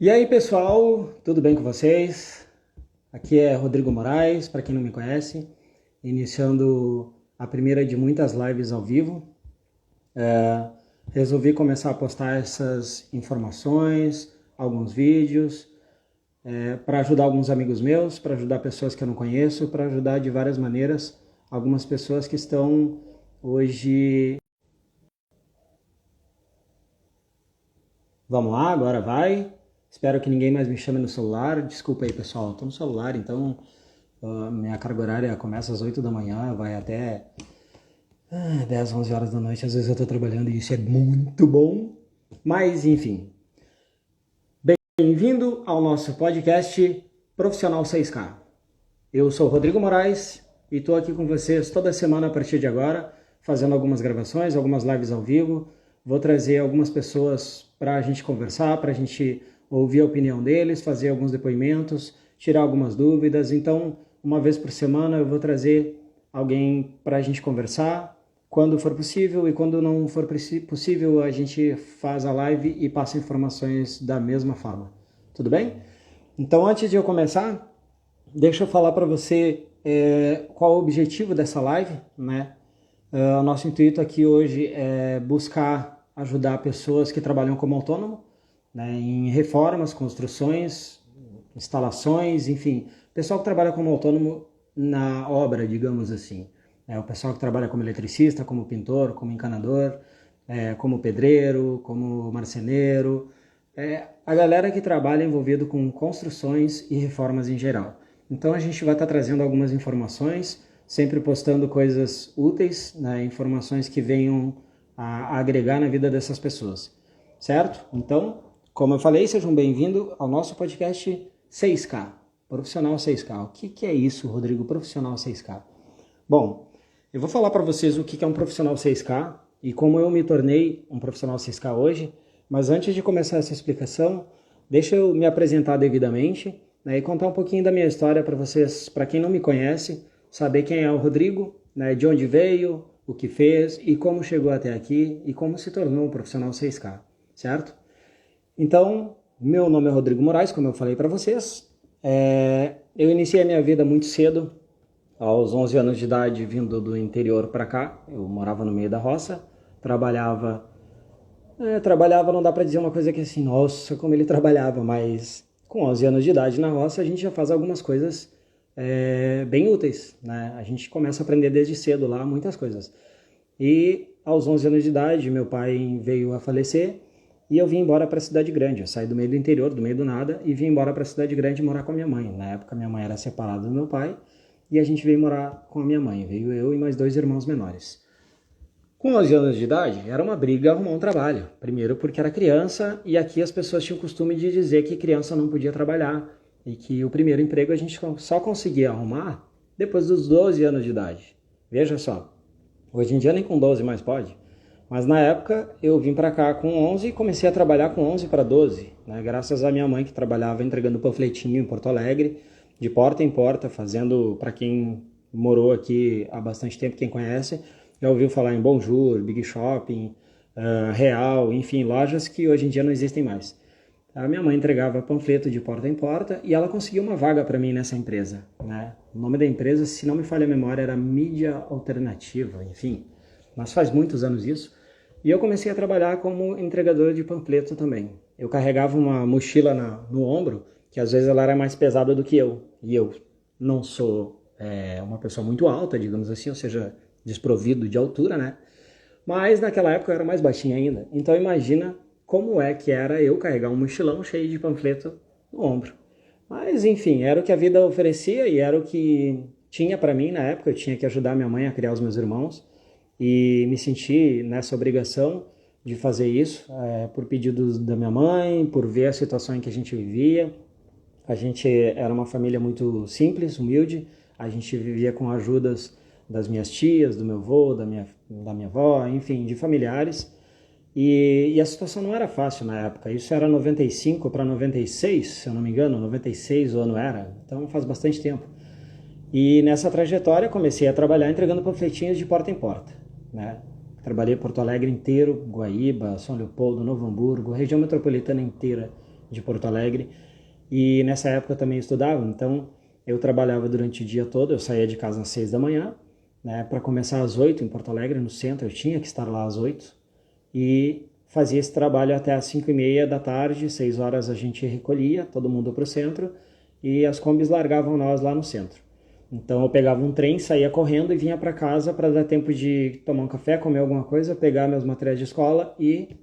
E aí pessoal, tudo bem com vocês? Aqui é Rodrigo Moraes, para quem não me conhece, iniciando a primeira de muitas lives ao vivo. Resolvi começar a postar essas informações, alguns vídeos, para ajudar alguns amigos meus, para ajudar pessoas que eu não conheço, para ajudar de várias maneiras algumas pessoas que estão hoje. Vamos lá, agora vai. Espero que ninguém mais me chame no celular. Desculpa aí, pessoal. Estou no celular, então minha carga horária começa às 8 da manhã, vai até 10, 11 horas da noite. Às vezes eu estou trabalhando e isso é muito bom. Mas, enfim. Bem-vindo ao nosso podcast Profissional 6K. Eu sou o Rodrigo Moraes e estou aqui com vocês toda semana a partir de agora, fazendo algumas gravações, algumas lives ao vivo. Vou trazer algumas pessoas para a gente conversar, para a gente ouvir a opinião deles, fazer alguns depoimentos, tirar algumas dúvidas. Então, uma vez por semana eu vou trazer alguém para a gente conversar, quando for possível, e quando não for possível, a gente faz a live e passa informações da mesma forma. Tudo bem? Então, antes de eu começar, deixa eu falar para você qual é o objetivo dessa live, né? O nosso intuito aqui hoje é buscar ajudar pessoas que trabalham como autônomo, né, em reformas, construções, instalações, enfim, pessoal que trabalha como autônomo na obra, digamos assim. O pessoal que trabalha como eletricista, como pintor, como encanador, como pedreiro, como marceneiro, a galera que trabalha envolvido com construções e reformas em geral. Então a gente vai estar trazendo algumas informações, sempre postando coisas úteis, né, informações que venham a agregar na vida dessas pessoas, certo? Então, como eu falei, sejam bem-vindos ao nosso podcast 6K, Profissional 6K. O que é isso, Rodrigo, Profissional 6K? Bom, eu vou falar para vocês o que é um Profissional 6K e como eu me tornei um Profissional 6K hoje, mas antes de começar essa explicação, deixa eu me apresentar devidamente, né, e contar um pouquinho da minha história para vocês, para quem não me conhece, saber quem é o Rodrigo, né, de onde veio, o que fez e como chegou até aqui e como se tornou um Profissional 6K, certo? Então, meu nome é Rodrigo Moraes, como eu falei para vocês. Eu iniciei a minha vida muito cedo, aos 11 anos de idade, vindo do interior para cá. Eu morava no meio da roça, trabalhava, não dá para dizer uma coisa que assim, nossa, como ele trabalhava, mas com 11 anos de idade na roça a gente já faz algumas coisas bem úteis, né? A gente começa a aprender desde cedo lá muitas coisas. E aos 11 anos de idade, meu pai veio a falecer e eu vim embora para a cidade grande. Eu saí do meio do interior, do meio do nada, e vim embora para a cidade grande morar com a minha mãe. Na época, minha mãe era separada do meu pai e a gente veio morar com a minha mãe. Veio eu e mais 2 irmãos menores. Com 11 anos de idade, era uma briga arrumar um trabalho. Primeiro porque era criança e aqui as pessoas tinham o costume de dizer que criança não podia trabalhar e que o primeiro emprego a gente só conseguia arrumar depois dos 12 anos de idade. Veja só, hoje em dia nem com 12 mais pode. Mas na época eu vim para cá com 11 e comecei a trabalhar com 11 para 12, né? Graças à minha mãe que trabalhava entregando panfletinho em Porto Alegre, de porta em porta, fazendo, para quem morou aqui há bastante tempo, quem conhece, já ouviu falar em Bonjour, Big Shopping, Real, enfim, lojas que hoje em dia não existem mais. A minha mãe entregava panfleto de porta em porta e ela conseguiu uma vaga para mim nessa empresa, né? O nome da empresa, se não me falha a memória, era Mídia Alternativa, enfim, mas faz muitos anos isso. E eu comecei a trabalhar como entregador de panfleto também. Eu carregava uma mochila no ombro, que às vezes ela era mais pesada do que eu. E eu não sou uma pessoa muito alta, digamos assim, ou seja, desprovido de altura, né? Mas naquela época eu era mais baixinho ainda. Então imagina como é que era eu carregar um mochilão cheio de panfleto no ombro. Mas enfim, era o que a vida oferecia e era o que tinha para mim na época. Eu tinha que ajudar minha mãe a criar os meus irmãos. E me senti nessa obrigação de fazer isso por pedidos da minha mãe, por ver a situação em que a gente vivia. A gente era uma família muito simples, humilde. A gente vivia com ajudas das minhas tias, do meu avô, da minha avó, enfim, de familiares. E a situação não era fácil na época. Isso era 95 para 96, se eu não me engano, 96 o ano era. Então faz bastante tempo. E nessa trajetória comecei a trabalhar entregando panfletinhos de porta em porta, né? Trabalhei Porto Alegre inteiro, Guaíba, São Leopoldo, Novo Hamburgo, região metropolitana inteira. de Porto Alegre, e nessa época eu também estudava, então eu trabalhava durante o dia todo, eu saía de casa às 6 da manhã, né, para começar às 8 em Porto Alegre, no centro, eu tinha que estar lá às 8, e fazia esse trabalho até às 5h30 da tarde, 6 horas a gente recolhia, todo mundo para o centro, e as combis largavam nós lá no centro. Então eu pegava um trem, saía correndo e vinha para casa para dar tempo de tomar um café, comer alguma coisa, pegar meus materiais de escola e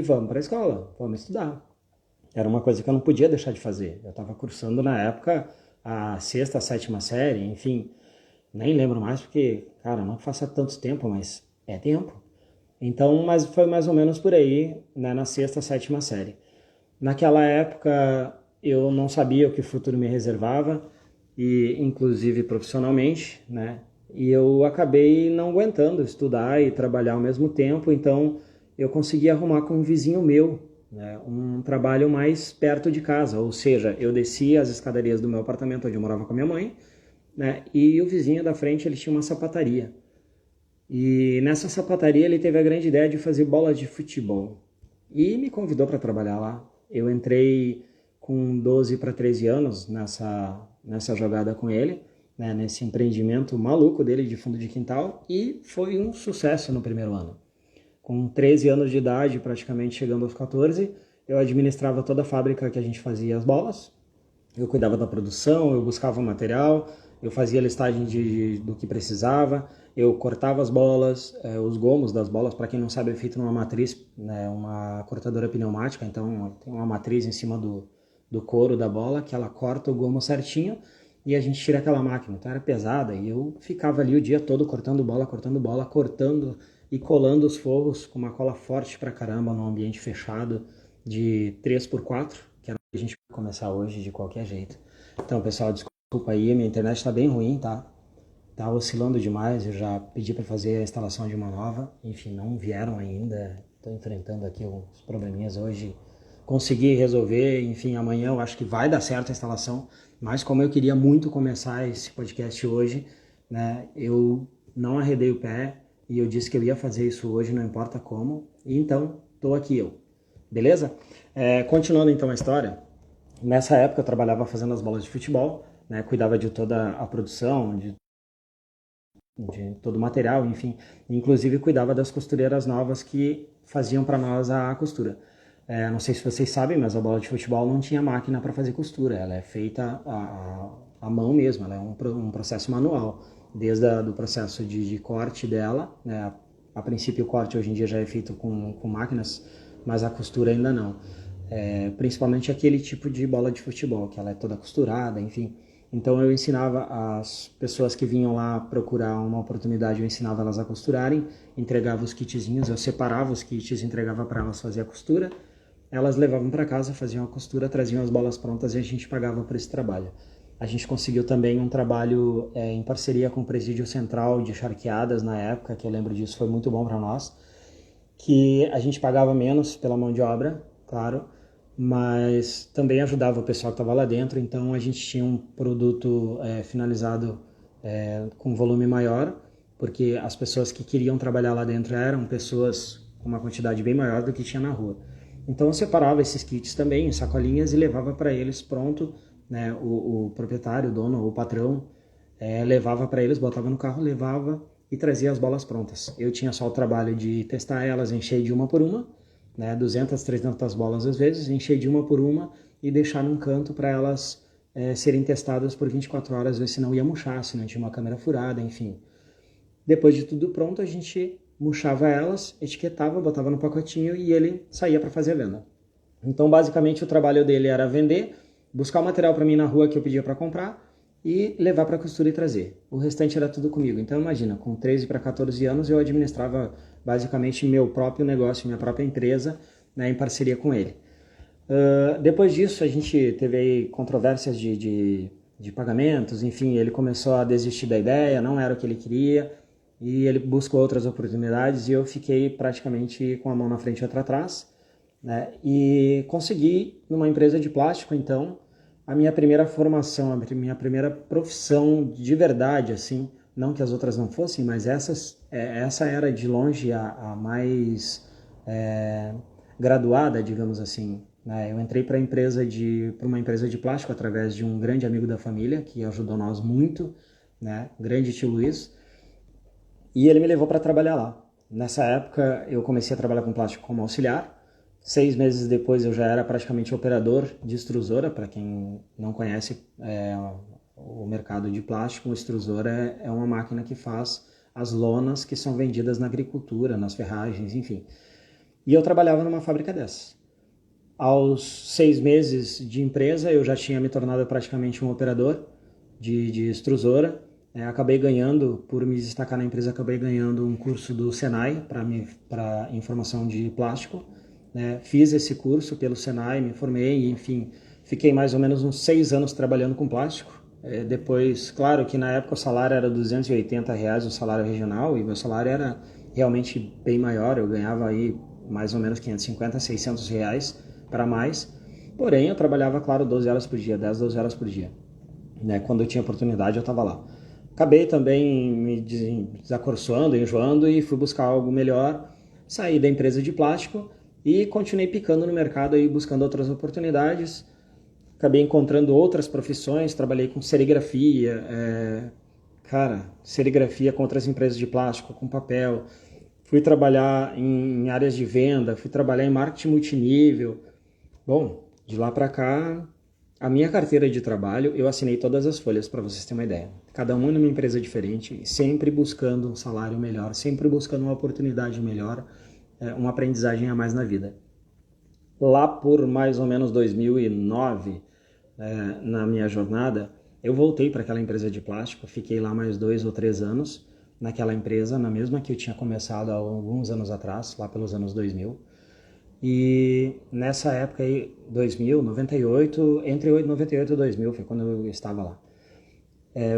vamos para a escola, vamos estudar. Era uma coisa que eu não podia deixar de fazer. Eu estava cursando na época a sexta, a sétima série, enfim, nem lembro mais porque, cara, não faça tanto tempo, mas é tempo. Então, mas foi mais ou menos por aí, né, na sexta, sétima série. Naquela época eu não sabia o que o futuro me reservava, e inclusive profissionalmente, né? E eu acabei não aguentando estudar e trabalhar ao mesmo tempo, então eu consegui arrumar com um vizinho meu, né, um trabalho mais perto de casa, ou seja, eu descia as escadarias do meu apartamento onde eu morava com a minha mãe, né? E o vizinho da frente ele tinha uma sapataria. E nessa sapataria ele teve a grande ideia de fazer bolas de futebol e me convidou para trabalhar lá. Eu entrei com 12 para 13 anos nessa jogada com ele, né, nesse empreendimento maluco dele de fundo de quintal, e foi um sucesso no primeiro ano. Com 13 anos de idade, praticamente chegando aos 14, eu administrava toda a fábrica que a gente fazia as bolas. Eu cuidava da produção, eu buscava o material, eu fazia a listagem do que precisava, eu cortava as bolas, os gomos das bolas, para quem não sabe, é feito numa matriz, né, uma cortadora pneumática, então tem uma matriz em cima do couro da bola, que ela corta o gomo certinho e a gente tira aquela máquina. Então era pesada e eu ficava ali o dia todo cortando bola, cortando e colando os forros com uma cola forte pra caramba num ambiente fechado de 3x4, que era o que a gente vai começar hoje de qualquer jeito. Então, pessoal, desculpa aí, minha internet tá bem ruim, tá? Tá oscilando demais, eu já pedi para fazer a instalação de uma nova, enfim, não vieram ainda, estou enfrentando aqui uns probleminhas hoje, consegui resolver, enfim, amanhã eu acho que vai dar certo a instalação, mas como eu queria muito começar esse podcast hoje, né, eu não arredei o pé e eu disse que eu ia fazer isso hoje, não importa como, e então estou aqui eu, beleza? Continuando então a história, nessa época eu trabalhava fazendo as bolas de futebol, né, cuidava de toda a produção, de todo o material, enfim, inclusive cuidava das costureiras novas que faziam para nós a costura. Não sei se vocês sabem, mas a bola de futebol não tinha máquina para fazer costura, ela é feita à mão mesmo, ela é um processo manual, desde o processo de corte dela, né? A princípio o corte hoje em dia já é feito com máquinas, mas a costura ainda não. Principalmente aquele tipo de bola de futebol, que ela é toda costurada, enfim. Então eu ensinava as pessoas que vinham lá procurar uma oportunidade, eu ensinava elas a costurarem, entregava os kitzinhos, eu separava os kits, entregava para elas fazer a costura, elas levavam para casa, faziam a costura, traziam as bolas prontas e a gente pagava por esse trabalho. A gente conseguiu também um trabalho em parceria com o Presídio Central de Charqueadas na época, que eu lembro disso, foi muito bom para nós, que a gente pagava menos pela mão de obra, claro, mas também ajudava o pessoal que estava lá dentro, então a gente tinha um produto finalizado com volume maior, porque as pessoas que queriam trabalhar lá dentro eram pessoas com uma quantidade bem maior do que tinha na rua. Então eu separava esses kits também em sacolinhas e levava para eles pronto, né? O proprietário, o dono, o patrão, levava para eles, botava no carro, levava e trazia as bolas prontas. Eu tinha só o trabalho de testar elas, encher de uma por uma, né, 200, 300 bolas às vezes, encher de uma por uma e deixar num canto para elas serem testadas por 24 horas, ver se não ia murchar, se não tinha uma câmera furada, enfim. Depois de tudo pronto, a gente murchava elas, etiquetava, botava no pacotinho e ele saía para fazer a venda. Então, basicamente, o trabalho dele era vender, buscar o material para mim na rua que eu pedia para comprar e levar para a costura e trazer. O restante era tudo comigo. Então, imagina, com 13 para 14 anos, eu administrava basicamente meu próprio negócio, minha própria empresa, né, em parceria com ele. Depois disso, a gente teve aí controvérsias de pagamentos, enfim, ele começou a desistir da ideia, não era o que ele queria, e ele buscou outras oportunidades, e eu fiquei praticamente com a mão na frente e outra atrás, né, e consegui, numa empresa de plástico, então, a minha primeira formação, a minha primeira profissão de verdade, assim, não que as outras não fossem, mas essa era de longe a mais graduada, digamos assim, né? Eu entrei para uma empresa de plástico através de um grande amigo da família, que ajudou nós muito, né? Grande tio Luiz, e ele me levou para trabalhar lá. Nessa época eu comecei a trabalhar com plástico como auxiliar. 6 meses depois eu já era praticamente operador de extrusora. Para quem não conhece o mercado de plástico, o extrusor é uma máquina que faz as lonas que são vendidas na agricultura, nas ferragens, enfim. E eu trabalhava numa fábrica dessas. Aos 6 meses de empresa eu já tinha me tornado praticamente um operador de extrusora. Acabei ganhando, por me destacar na empresa, acabei ganhando um curso do Senai para informação de plástico. Fiz esse curso pelo Senai, me formei, enfim, fiquei mais ou menos uns 6 anos trabalhando com plástico. Depois, claro que na época o salário era R$280, o salário regional, e meu salário era realmente bem maior, eu ganhava aí mais ou menos 550, R$600 para mais. Porém, eu trabalhava, claro, 12 horas por dia, 10, 12 horas por dia. Quando eu tinha oportunidade, eu estava lá. Acabei também me desacorçoando, enjoando e fui buscar algo melhor. Saí da empresa de plástico e continuei picando no mercado aí, buscando outras oportunidades. Acabei encontrando outras profissões, trabalhei com serigrafia, serigrafia com outras empresas de plástico, com papel. Fui trabalhar em áreas de venda, fui trabalhar em marketing multinível. Bom, de lá para cá, a minha carteira de trabalho, eu assinei todas as folhas para vocês terem uma ideia. Cada um numa empresa diferente, sempre buscando um salário melhor, sempre buscando uma oportunidade melhor, uma aprendizagem a mais na vida. Lá por mais ou menos 2009, na minha jornada, eu voltei para aquela empresa de plástico, fiquei lá mais 2 ou 3 anos naquela empresa, na mesma que eu tinha começado há alguns anos atrás, lá pelos anos 2000. E nessa época aí, 2000, 98, entre 98 e 2000 foi quando eu estava lá.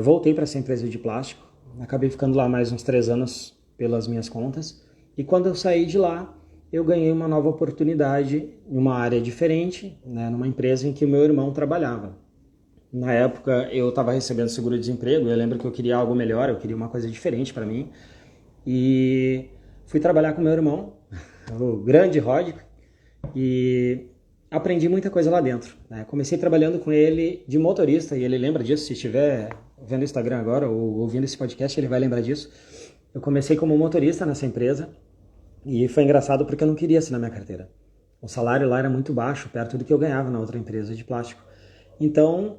Voltei para essa empresa de plástico, acabei ficando lá mais uns 3 anos pelas minhas contas, e quando eu saí de lá, eu ganhei uma nova oportunidade em uma área diferente, numa empresa em que o meu irmão trabalhava. Na época eu estava recebendo seguro-desemprego, eu lembro que eu queria algo melhor, eu queria uma coisa diferente para mim, e fui trabalhar com meu irmão, o grande Rod, e aprendi muita coisa lá dentro. Comecei trabalhando com ele de motorista, e ele lembra disso, se estiver vendo o Instagram agora ou ouvindo esse podcast, ele vai lembrar disso. Eu comecei como motorista nessa empresa, e foi engraçado porque eu não queria assinar minha carteira. O salário lá era muito baixo, perto do que eu ganhava na outra empresa de plástico. Então,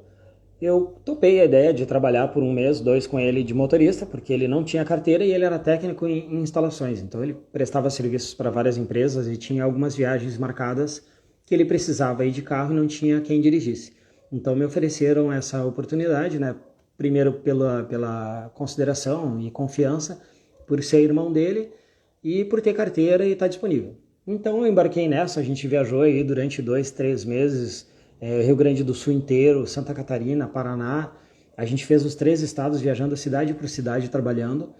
eu topei a ideia de trabalhar por 1 mês, 2 com ele de motorista, porque ele não tinha carteira e ele era técnico em instalações. Então, ele prestava serviços para várias empresas e tinha algumas viagens marcadas que ele precisava ir de carro e não tinha quem dirigisse. Então, me ofereceram essa oportunidade, primeiro pela consideração e confiança, por ser irmão dele e por ter carteira e estar disponível. Então, eu embarquei nessa, a gente viajou aí durante 2, 3 meses, Rio Grande do Sul inteiro, Santa Catarina, Paraná. A gente fez os 3 estados, viajando cidade por cidade, trabalhando.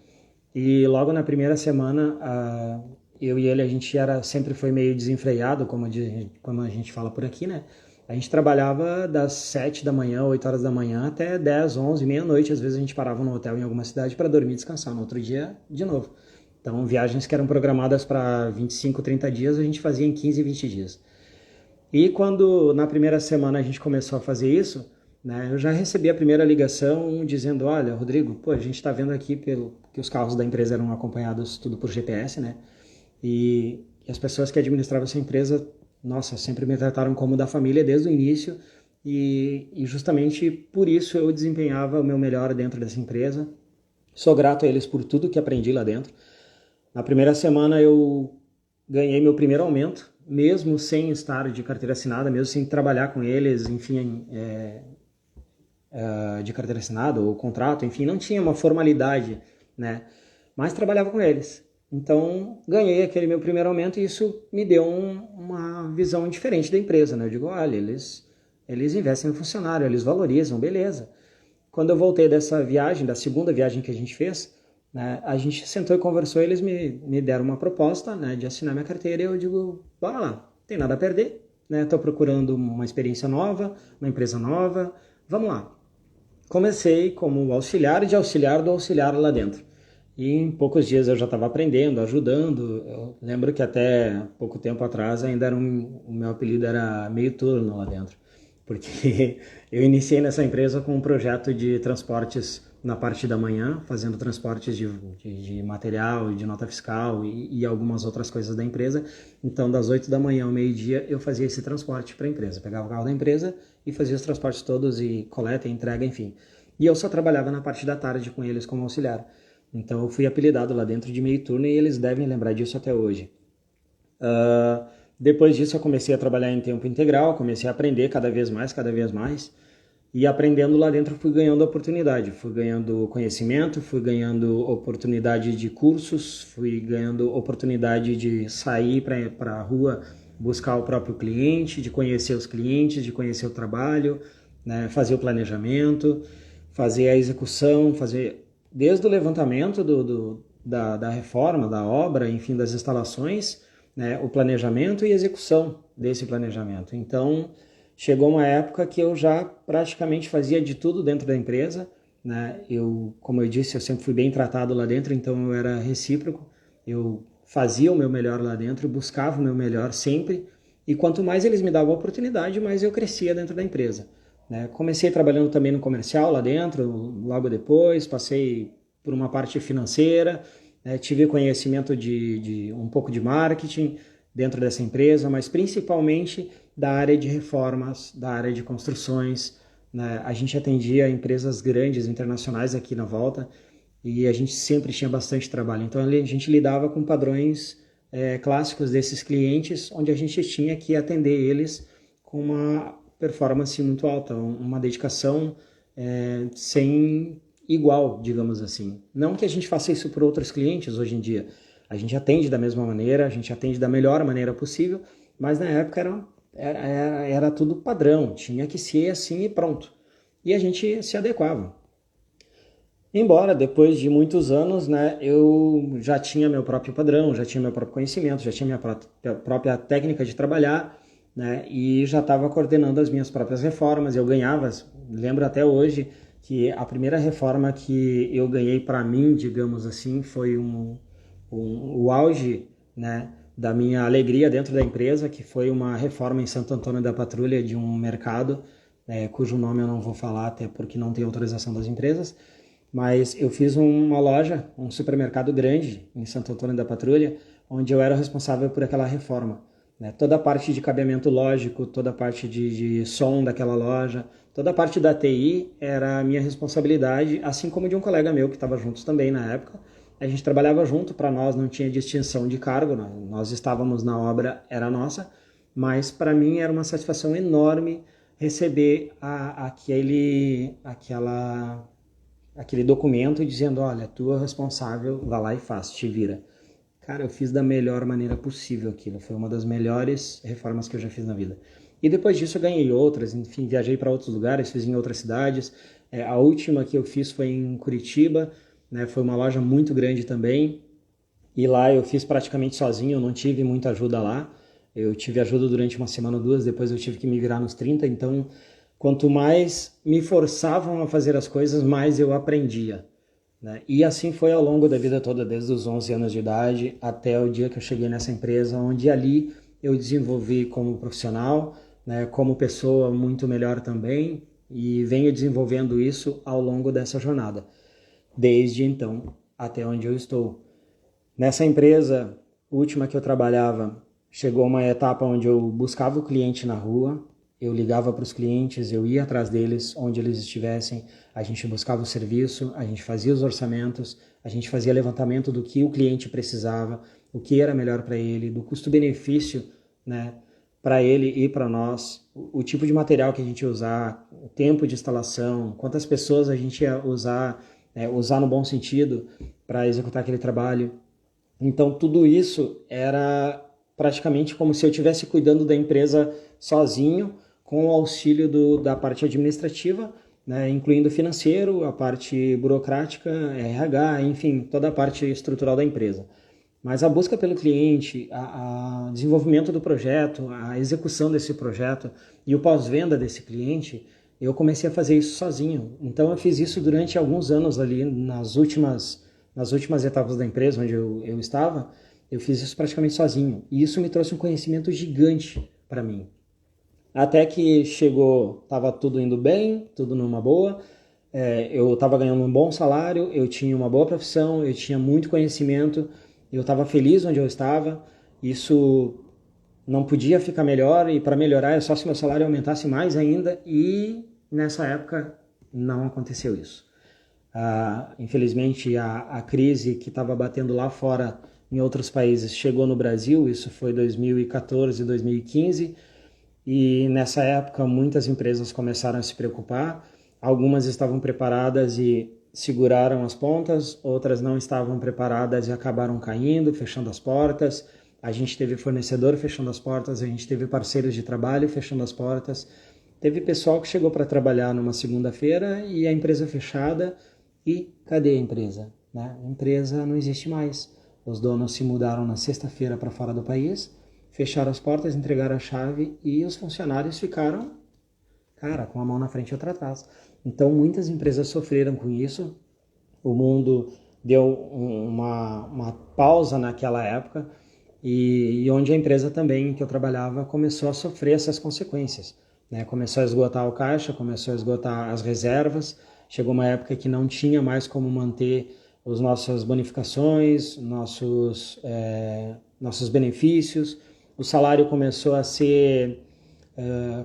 E logo na primeira semana, eu e ele, a gente sempre foi meio desenfreado, como a gente fala por aqui, né? A gente trabalhava das 7 da manhã, 8 horas da manhã, até 10, 11, meia-noite. Às vezes a gente parava no hotel em alguma cidade para dormir e descansar. No outro dia, de novo. Então, viagens que eram programadas para 25, 30 dias, a gente fazia em 15, 20 dias. E quando na primeira semana a gente começou a fazer isso, eu já recebi a primeira ligação dizendo: olha, Rodrigo, a gente está vendo aqui que os carros da empresa eram acompanhados tudo por GPS, e as pessoas que administravam essa empresa, nossa, sempre me trataram como da família desde o início, e justamente por isso eu desempenhava o meu melhor dentro dessa empresa. Sou grato a eles por tudo que aprendi lá dentro. Na primeira semana eu ganhei meu primeiro aumento, mesmo sem estar de carteira assinada, mesmo sem trabalhar com eles, enfim, de carteira assinada ou contrato, enfim, não tinha uma formalidade, mas trabalhava com eles. Então, ganhei aquele meu primeiro aumento e isso me deu uma visão diferente da empresa, Eu digo, olha, eles investem no funcionário, eles valorizam, beleza. Quando eu voltei dessa viagem, da segunda viagem que a gente fez, a gente sentou e conversou, eles me deram uma proposta, de assinar minha carteira, e eu digo, bora lá, não tem nada a perder, Estou procurando uma experiência nova, uma empresa nova, vamos lá. Comecei como auxiliar de auxiliar do auxiliar lá dentro. e em poucos dias eu já estava aprendendo, ajudando. Eu lembro que até pouco tempo atrás ainda o meu apelido era meio turno lá dentro, porque eu iniciei nessa empresa com um projeto de transportes na parte da manhã, fazendo transportes de material, de nota fiscal e algumas outras coisas da empresa. Então, das 8 da manhã ao meio-dia, eu fazia esse transporte para a empresa. Pegava o carro da empresa e fazia os transportes todos e coleta, entrega, enfim. E eu só trabalhava na parte da tarde com eles como auxiliar. Então, eu fui apelidado lá dentro de meio turno e eles devem lembrar disso até hoje. Depois disso, eu comecei a trabalhar em tempo integral, comecei a aprender cada vez mais, cada vez mais. E aprendendo lá dentro, fui ganhando oportunidade, fui ganhando conhecimento, fui ganhando oportunidade de cursos, fui ganhando oportunidade de sair para a rua, buscar o próprio cliente, de conhecer os clientes, de conhecer o trabalho, né, fazer o planejamento, fazer a execução, fazer desde o levantamento da reforma, da obra, enfim, das instalações, né, o planejamento e execução desse planejamento. Então, chegou uma época que eu já praticamente fazia de tudo dentro da empresa, né? Como eu disse, eu sempre fui bem tratado lá dentro, então eu era recíproco. Eu fazia o meu melhor lá dentro, buscava o meu melhor sempre, e quanto mais eles me davam oportunidade, mais eu crescia dentro da empresa, né? Comecei trabalhando também no comercial lá dentro, logo depois, passei por uma parte financeira, né? Tive conhecimento de um pouco de marketing dentro dessa empresa, mas principalmente da área de reformas, da área de construções, né? A gente atendia empresas grandes, internacionais aqui na volta, e a gente sempre tinha bastante trabalho. Então a gente lidava com padrões clássicos desses clientes, onde a gente tinha que atender eles com uma performance muito alta, uma dedicação sem igual, digamos assim. Não que a gente faça isso por outros clientes hoje em dia. A gente atende da mesma maneira, a gente atende da melhor maneira possível, mas na época era tudo padrão, tinha que ser assim e pronto. E a gente se adequava. Embora depois de muitos anos, né, eu já tinha meu próprio padrão, já tinha meu próprio conhecimento, já tinha minha própria técnica de trabalhar, né, e já estava coordenando as minhas próprias reformas. Eu ganhava, lembro até hoje que a primeira reforma que eu ganhei para mim, digamos assim, foi o auge, né, da minha alegria dentro da empresa, que foi uma reforma em Santo Antônio da Patrulha de um mercado, cujo nome eu não vou falar até porque não tem autorização das empresas, mas eu fiz uma loja, um supermercado grande em Santo Antônio da Patrulha, onde eu era responsável por aquela reforma, né? Toda a parte de cabeamento lógico, toda a parte de som daquela loja, toda a parte da TI era a minha responsabilidade, assim como de um colega meu que estava juntos também na época. A gente trabalhava junto, para nós não tinha distinção de cargo, nós estávamos na obra, era nossa, mas para mim era uma satisfação enorme receber aquele documento dizendo, olha, tu é responsável, vai lá e faz, te vira. Cara, eu fiz da melhor maneira possível aquilo, foi uma das melhores reformas que eu já fiz na vida. E depois disso eu ganhei outras, enfim, viajei para outros lugares, fiz em outras cidades. A última que eu fiz foi em Curitiba, né, foi uma loja muito grande também, e lá eu fiz praticamente sozinho, eu não tive muita ajuda lá. Eu tive ajuda durante uma semana ou duas, depois eu tive que me virar nos 30, então quanto mais me forçavam a fazer as coisas, mais eu aprendia, né? E assim foi ao longo da vida toda, desde os 11 anos de idade até o dia que eu cheguei nessa empresa, onde ali eu desenvolvi como profissional, né, como pessoa muito melhor também, e venho desenvolvendo isso ao longo dessa jornada, desde então até onde eu estou. Nessa empresa última que eu trabalhava, chegou uma etapa onde eu buscava o cliente na rua, eu ligava para os clientes, eu ia atrás deles, onde eles estivessem, a gente buscava o serviço, a gente fazia os orçamentos, a gente fazia levantamento do que o cliente precisava, o que era melhor para ele, do custo-benefício, né, para ele e para nós, o tipo de material que a gente ia usar, o tempo de instalação, quantas pessoas a gente ia usar, usar no bom sentido para executar aquele trabalho. Então tudo isso era praticamente como se eu estivesse cuidando da empresa sozinho, com o auxílio da parte administrativa, né, incluindo o financeiro, a parte burocrática, RH, enfim, toda a parte estrutural da empresa. Mas a busca pelo cliente, a desenvolvimento do projeto, a execução desse projeto e o pós-venda desse cliente, eu comecei a fazer isso sozinho. Então eu fiz isso durante alguns anos ali, nas últimas nas últimas etapas da empresa onde eu estava, eu fiz isso praticamente sozinho. E isso me trouxe um conhecimento gigante para mim. Até que chegou, estava tudo indo bem, tudo numa boa, eu estava ganhando um bom salário, eu tinha uma boa profissão, eu tinha muito conhecimento, eu estava feliz onde eu estava. Isso não podia ficar melhor, e para melhorar é só se meu salário aumentasse mais ainda, e nessa época não aconteceu isso. Infelizmente a crise que estava batendo lá fora em outros países chegou no Brasil, isso foi 2014, 2015, e nessa época muitas empresas começaram a se preocupar, algumas estavam preparadas e seguraram as pontas, outras não estavam preparadas e acabaram caindo, fechando as portas. A gente teve fornecedor fechando as portas, a gente teve parceiros de trabalho fechando as portas, teve pessoal que chegou para trabalhar numa segunda-feira e a empresa fechada, e cadê a empresa? Né? A empresa não existe mais. Os donos se mudaram na sexta-feira para fora do país, fecharam as portas, entregaram a chave e os funcionários ficaram, cara, com a mão na frente e outra atrás. Então muitas empresas sofreram com isso, o mundo deu uma pausa naquela época, e onde a empresa também que eu trabalhava começou a sofrer essas consequências. Né? Começou a esgotar o caixa, começou a esgotar as reservas, chegou uma época que não tinha mais como manter as nossas bonificações, nossos benefícios, o salário começou a ser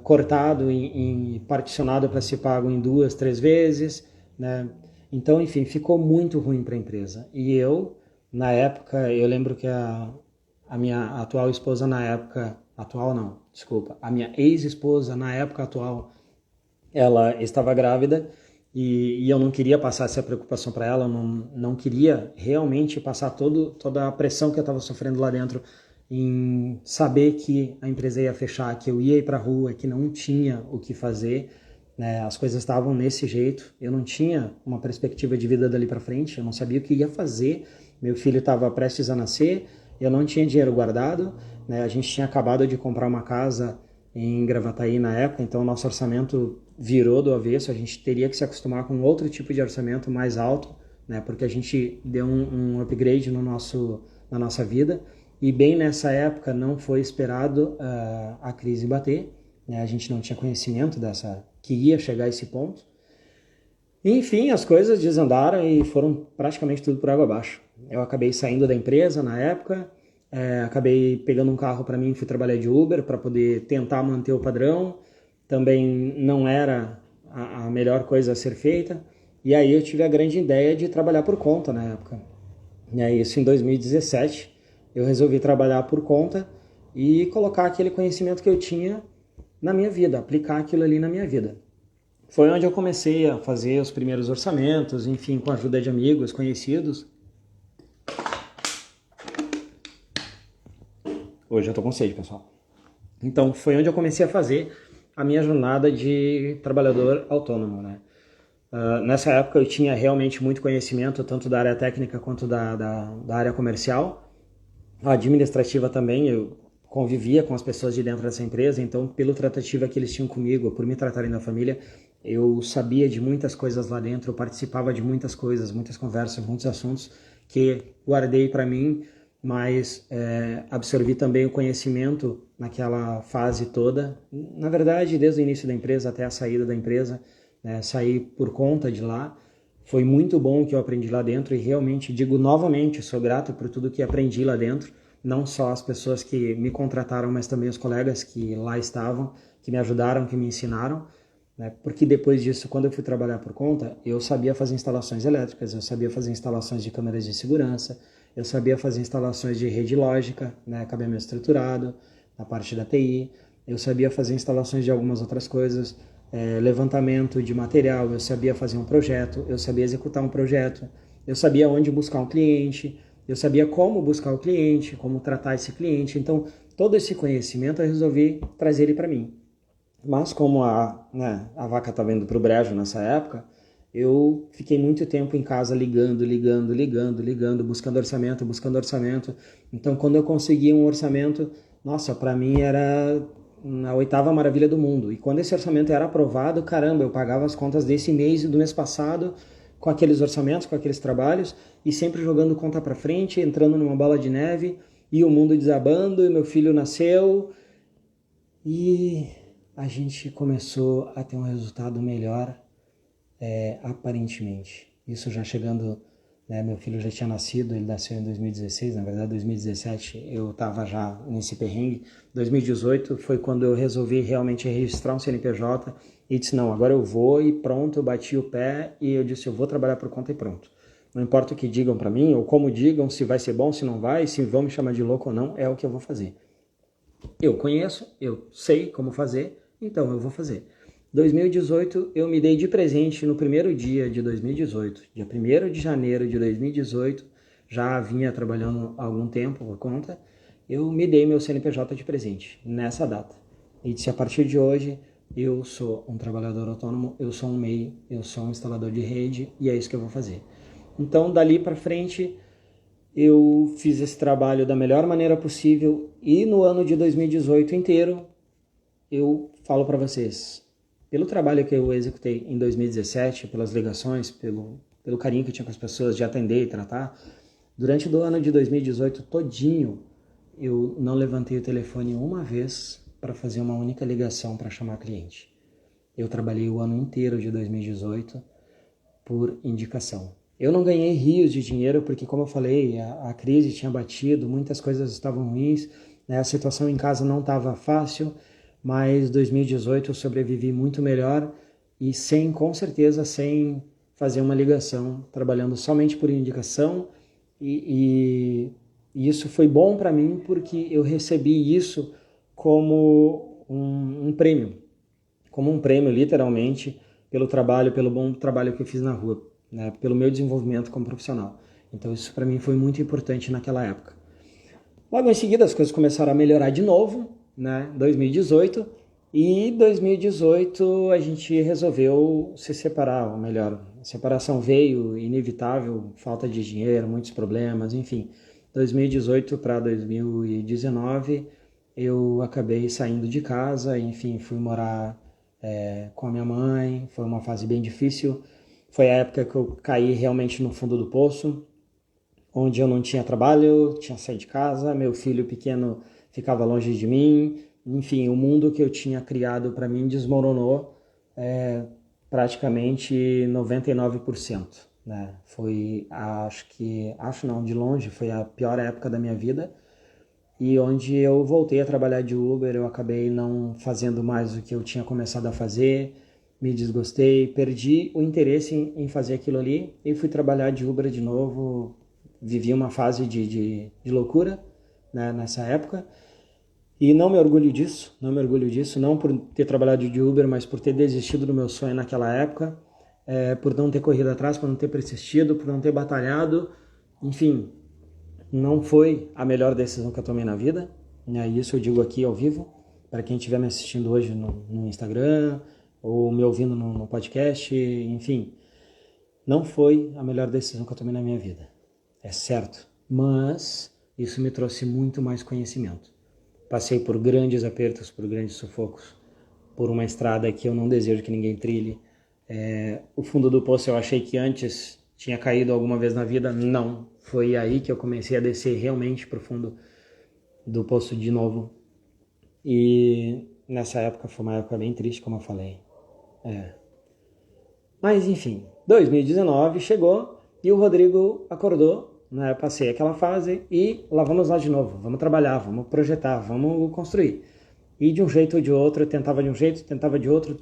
cortado e particionado para ser pago em 2, 3 vezes, né? Então, enfim, ficou muito ruim para a empresa. E eu, na época, eu lembro que a minha atual esposa na época, atual não, desculpa, a minha ex-esposa na época atual, ela estava grávida, e eu não queria passar essa preocupação para ela, não queria realmente passar toda a pressão que eu estava sofrendo lá dentro, em saber que a empresa ia fechar, que eu ia ir para a rua, que não tinha o que fazer, né? As coisas estavam nesse jeito, eu não tinha uma perspectiva de vida dali para frente, eu não sabia o que ia fazer, meu filho estava prestes a nascer, eu não tinha dinheiro guardado, né? A gente tinha acabado de comprar uma casa em Gravataí na época, então o nosso orçamento virou do avesso, a gente teria que se acostumar com outro tipo de orçamento mais alto, né? Porque a gente deu um upgrade na nossa vida, e bem nessa época não foi esperado a crise bater, né? A gente não tinha conhecimento que ia chegar a esse ponto. Enfim, as coisas desandaram e foram praticamente tudo por água abaixo. Eu acabei saindo da empresa na época, acabei pegando um carro para mim e fui trabalhar de Uber para poder tentar manter o padrão. Também não era a melhor coisa a ser feita. E aí eu tive a grande ideia de trabalhar por conta na época. E aí, isso em 2017, eu resolvi trabalhar por conta e colocar aquele conhecimento que eu tinha na minha vida, aplicar aquilo ali na minha vida. Foi onde eu comecei a fazer os primeiros orçamentos, enfim, com a ajuda de amigos, conhecidos. Hoje eu tô com sede, pessoal. Então, foi onde eu comecei a fazer a minha jornada de trabalhador autônomo, né? Nessa época eu tinha realmente muito conhecimento, tanto da área técnica quanto da área comercial. A administrativa também, eu convivia com as pessoas de dentro dessa empresa, então pelo tratativa que eles tinham comigo, por me tratarem da família, eu sabia de muitas coisas lá dentro, eu participava de muitas coisas, muitas conversas, muitos assuntos que guardei para mim, mas absorvi também o conhecimento naquela fase toda. Na verdade, desde o início da empresa até a saída da empresa, saí por conta de lá. Foi muito bom o que eu aprendi lá dentro e realmente digo novamente, sou grato por tudo que aprendi lá dentro, não só as pessoas que me contrataram, mas também os colegas que lá estavam, que me ajudaram, que me ensinaram, né? Porque depois disso, quando eu fui trabalhar por conta, eu sabia fazer instalações elétricas, eu sabia fazer instalações de câmeras de segurança, eu sabia fazer instalações de rede lógica, né? Cabeamento estruturado, na parte da TI, eu sabia fazer instalações de algumas outras coisas, levantamento de material, eu sabia fazer um projeto, eu sabia executar um projeto, eu sabia onde buscar um cliente, eu sabia como buscar o cliente, como tratar esse cliente. Então, todo esse conhecimento eu resolvi trazer ele para mim. Mas como a vaca estava indo para o brejo nessa época, eu fiquei muito tempo em casa ligando, buscando orçamento. Então, quando eu conseguia um orçamento, nossa, para mim era a oitava maravilha do mundo. E quando esse orçamento era aprovado, caramba, eu pagava as contas desse mês e do mês passado com aqueles orçamentos, com aqueles trabalhos, e sempre jogando conta para frente, entrando numa bola de neve, e o mundo desabando, e meu filho nasceu, e a gente começou a ter um resultado melhor, aparentemente. Isso já chegando, né, meu filho já tinha nascido, ele nasceu em 2016, na verdade 2017 eu estava já nesse perrengue. 2018 foi quando eu resolvi realmente registrar um CNPJ e disse, não, agora eu vou e pronto, eu bati o pé e eu disse, eu vou trabalhar por conta e pronto. Não importa o que digam para mim, ou como digam, se vai ser bom, se não vai, se vão me chamar de louco ou não, é o que eu vou fazer. Eu conheço, eu sei como fazer, então eu vou fazer. 2018, eu me dei de presente no primeiro dia de 2018, dia 1º de janeiro de 2018, já vinha trabalhando há algum tempo por conta, eu me dei meu CNPJ de presente nessa data. E disse, a partir de hoje, eu sou um trabalhador autônomo, eu sou um MEI, eu sou um instalador de rede e é isso que eu vou fazer. Então, dali para frente, eu fiz esse trabalho da melhor maneira possível e no ano de 2018 inteiro, eu falo para vocês, pelo trabalho que eu executei em 2017, pelas ligações, pelo carinho que eu tinha com as pessoas de atender e tratar, durante o ano de 2018 todinho, eu não levantei o telefone uma vez para fazer uma única ligação para chamar cliente. Eu trabalhei o ano inteiro de 2018 por indicação. Eu não ganhei rios de dinheiro porque, como eu falei, a crise tinha batido, muitas coisas estavam ruins, né? A situação em casa não estava fácil, mas 2018 eu sobrevivi muito melhor e com certeza, sem fazer uma ligação, trabalhando somente por indicação e isso foi bom para mim porque eu recebi isso como um prêmio, literalmente, pelo trabalho, pelo bom trabalho que eu fiz na rua, né, pelo meu desenvolvimento como profissional. Então isso para mim foi muito importante naquela época. Logo em seguida as coisas começaram a melhorar de novo, né, 2018, e 2018 a gente resolveu se separar, ou melhor, a separação veio inevitável, falta de dinheiro, muitos problemas, enfim. 2018 para 2019 eu acabei saindo de casa, enfim, fui morar com a minha mãe, foi uma fase bem difícil, foi a época que eu caí realmente no fundo do poço, onde eu não tinha trabalho, tinha saído de casa, meu filho pequeno ficava longe de mim, enfim, o mundo que eu tinha criado para mim desmoronou praticamente 99%, né? Foi, de longe, foi a pior época da minha vida, e onde eu voltei a trabalhar de Uber, eu acabei não fazendo mais o que eu tinha começado a fazer, me desgostei, perdi o interesse em fazer aquilo ali e fui trabalhar de Uber de novo. Vivi uma fase de loucura, né, nessa época e não me orgulho disso, não por ter trabalhado de Uber, mas por ter desistido do meu sonho naquela época, por não ter corrido atrás, por não ter persistido, por não ter batalhado, enfim, não foi a melhor decisão que eu tomei na vida, né? Isso eu digo aqui ao vivo, para quem estiver me assistindo hoje no Instagram, ou me ouvindo no podcast, enfim, não foi a melhor decisão que eu tomei na minha vida, é certo, mas isso me trouxe muito mais conhecimento. Passei por grandes apertos, por grandes sufocos, por uma estrada que eu não desejo que ninguém trilhe. O fundo do poço eu achei que antes tinha caído alguma vez na vida, não. Foi aí que eu comecei a descer realmente para o fundo do poço de novo. E nessa época foi uma época bem triste, como eu falei. Mas enfim, 2019 chegou e o Rodrigo acordou, né? Passei aquela fase e lá vamos nós de novo. Vamos trabalhar, vamos projetar, vamos construir. E de um jeito ou de outro, eu tentava de um jeito, tentava de outro,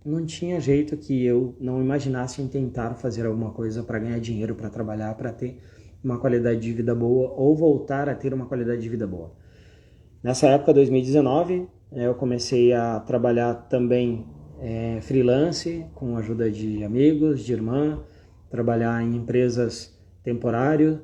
não tinha jeito que eu não imaginasse em tentar fazer alguma coisa para ganhar dinheiro, para trabalhar, para ter uma qualidade de vida boa ou voltar a ter uma qualidade de vida boa. Nessa época, 2019, eu comecei a trabalhar também freelance, com a ajuda de amigos, de irmã, trabalhar em empresas temporárias,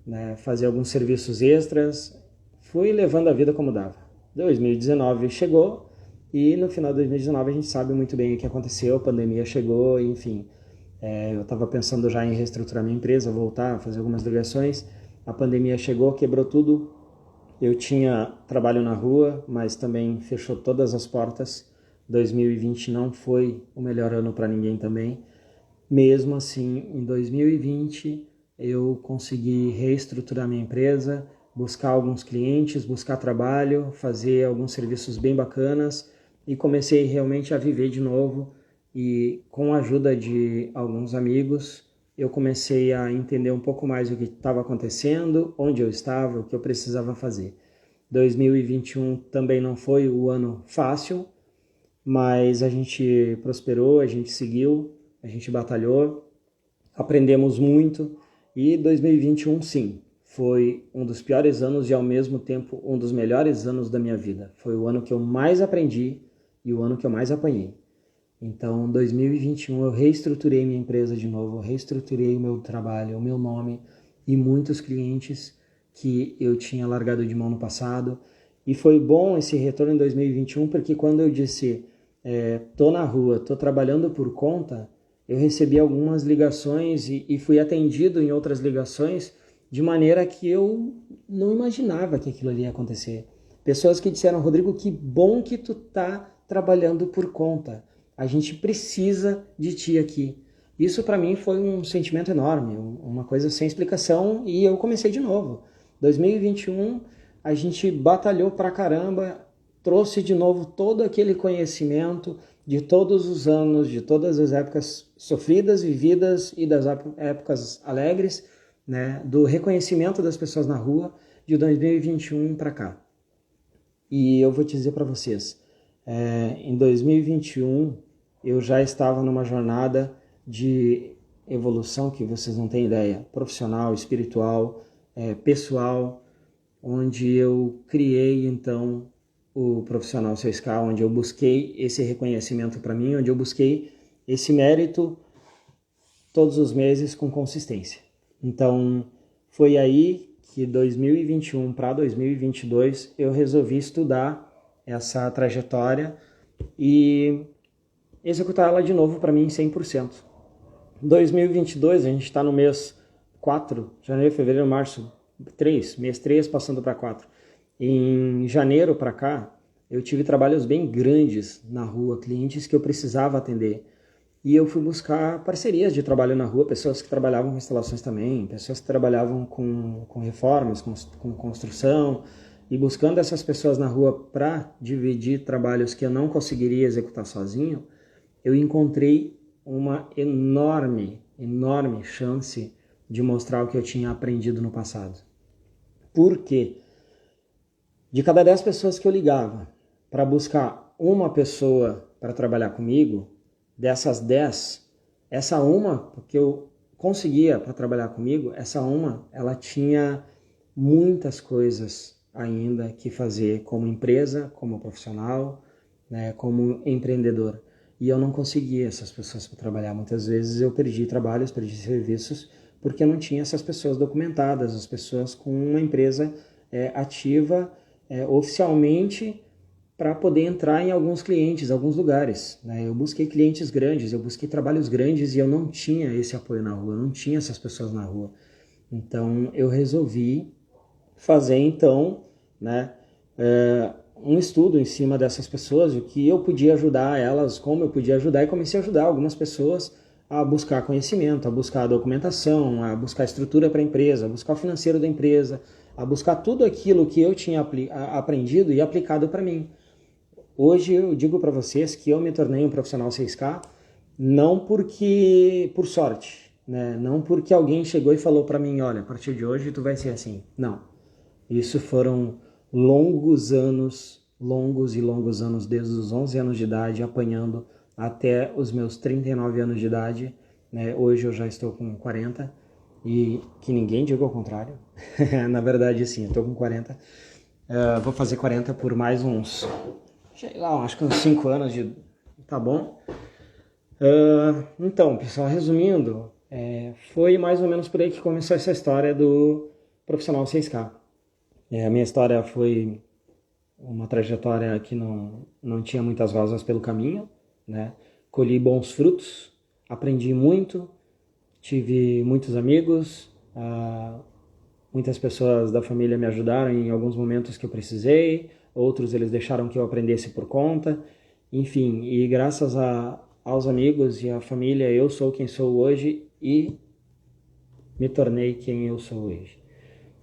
né, fazer alguns serviços extras, fui levando a vida como dava. 2019 chegou e no final de 2019 a gente sabe muito bem o que aconteceu, a pandemia chegou, enfim, eu estava pensando já em reestruturar minha empresa, voltar, fazer algumas ligações, a pandemia chegou, quebrou tudo, eu tinha trabalho na rua, mas também fechou todas as portas. 2020 não foi o melhor ano para ninguém também. Mesmo assim, em 2020, eu consegui reestruturar minha empresa, buscar alguns clientes, buscar trabalho, fazer alguns serviços bem bacanas e comecei realmente a viver de novo. E com a ajuda de alguns amigos, eu comecei a entender um pouco mais o que estava acontecendo, onde eu estava, o que eu precisava fazer. 2021 também não foi o ano fácil, mas a gente prosperou, a gente seguiu, a gente batalhou, aprendemos muito e 2021 sim, foi um dos piores anos e ao mesmo tempo um dos melhores anos da minha vida. Foi o ano que eu mais aprendi e o ano que eu mais apanhei. Então, em 2021 eu reestruturei minha empresa de novo, reestruturei o meu trabalho, o meu nome e muitos clientes que eu tinha largado de mão no passado. E foi bom esse retorno em 2021 porque quando eu disse tô na rua, tô trabalhando por conta, eu recebi algumas ligações e fui atendido em outras ligações de maneira que eu não imaginava que aquilo ali ia acontecer. Pessoas que disseram, Rodrigo, que bom que tu tá trabalhando por conta. A gente precisa de ti aqui. Isso para mim foi um sentimento enorme, uma coisa sem explicação e eu comecei de novo. 2021 a gente batalhou pra caramba, trouxe de novo todo aquele conhecimento de todos os anos, de todas as épocas sofridas, vividas e das épocas alegres, né, do reconhecimento das pessoas na rua de 2021 para cá. E eu vou te dizer para vocês, em 2021 eu já estava numa jornada de evolução que vocês não têm ideia, profissional, espiritual, pessoal, onde eu criei então o Profissional 6K, onde eu busquei esse reconhecimento para mim, onde eu busquei esse mérito todos os meses com consistência. Então, foi aí que 2021 para 2022 eu resolvi estudar essa trajetória e executar ela de novo para mim 100%. Em 2022, a gente está no mês 4, janeiro, fevereiro, março, 3, mês 3 passando para 4. Em janeiro para cá, eu tive trabalhos bem grandes na rua, clientes que eu precisava atender. E eu fui buscar parcerias de trabalho na rua, pessoas que trabalhavam com instalações também, pessoas que trabalhavam com reformas, com construção, e buscando essas pessoas na rua para dividir trabalhos que eu não conseguiria executar sozinho, eu encontrei uma enorme chance de mostrar o que eu tinha aprendido no passado. Por quê? De cada 10 pessoas que eu ligava para buscar uma pessoa para trabalhar comigo, dessas 10, essa uma que eu conseguia para trabalhar comigo, essa uma, ela tinha muitas coisas ainda que fazer como empresa, como profissional, né, como empreendedor. E eu não conseguia essas pessoas para trabalhar. Muitas vezes eu perdi trabalhos, perdi serviços, porque eu não tinha essas pessoas documentadas, as pessoas com uma empresa ativa oficialmente para poder entrar em alguns clientes, alguns lugares. Né? Eu busquei clientes grandes, eu busquei trabalhos grandes e eu não tinha esse apoio na rua, eu não tinha essas pessoas na rua. Então eu resolvi fazer então, né, um estudo em cima dessas pessoas, o que eu podia ajudar elas, como eu podia ajudar, e comecei a ajudar algumas pessoas a buscar conhecimento, a buscar a documentação, a buscar a estrutura para a empresa, a buscar o financeiro da empresa, a buscar tudo aquilo que eu tinha aprendido e aplicado para mim. Hoje eu digo para vocês que eu me tornei um profissional 6K não porque por sorte, né? Não porque alguém chegou e falou para mim, olha, a partir de hoje tu vai ser assim. Não. Isso foram longos e longos anos, desde os 11 anos de idade, apanhando até os meus 39 anos de idade. Né? Hoje eu já estou com 40 e que ninguém diga o contrário. Na verdade, sim, eu estou com 40. Vou fazer 40 por mais uns, sei lá, acho que uns 5 anos de... Tá bom? Então, pessoal, resumindo, foi mais ou menos por aí que começou essa história do Profissional 6K. A minha história foi uma trajetória que não tinha muitas rosas pelo caminho, né? Colhi bons frutos, aprendi muito, tive muitos amigos, muitas pessoas da família me ajudaram em alguns momentos que eu precisei, outros eles deixaram que eu aprendesse por conta, enfim, e graças a aos amigos e à família, eu sou quem sou hoje e me tornei quem eu sou hoje.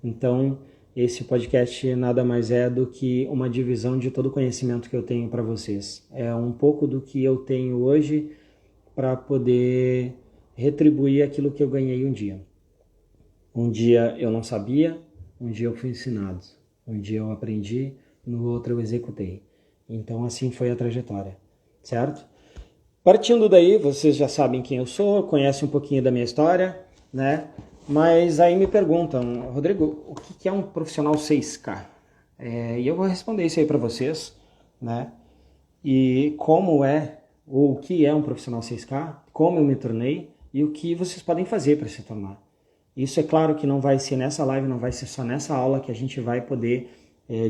Então, esse podcast nada mais é do que uma divisão de todo o conhecimento que eu tenho para vocês. É um pouco do que eu tenho hoje para poder retribuir aquilo que eu ganhei um dia. Um dia eu não sabia, um dia eu fui ensinado. Um dia eu aprendi, no outro eu executei. Então assim foi a trajetória, certo? Partindo daí, vocês já sabem quem eu sou, conhecem um pouquinho da minha história, né? Mas aí me perguntam, Rodrigo, o que é um profissional 6K? E eu vou responder isso aí para vocês, né? E como é, ou o que é um profissional 6K, como eu me tornei e o que vocês podem fazer para se tornar. Isso é claro que não vai ser nessa live, não vai ser só nessa aula que a gente vai poder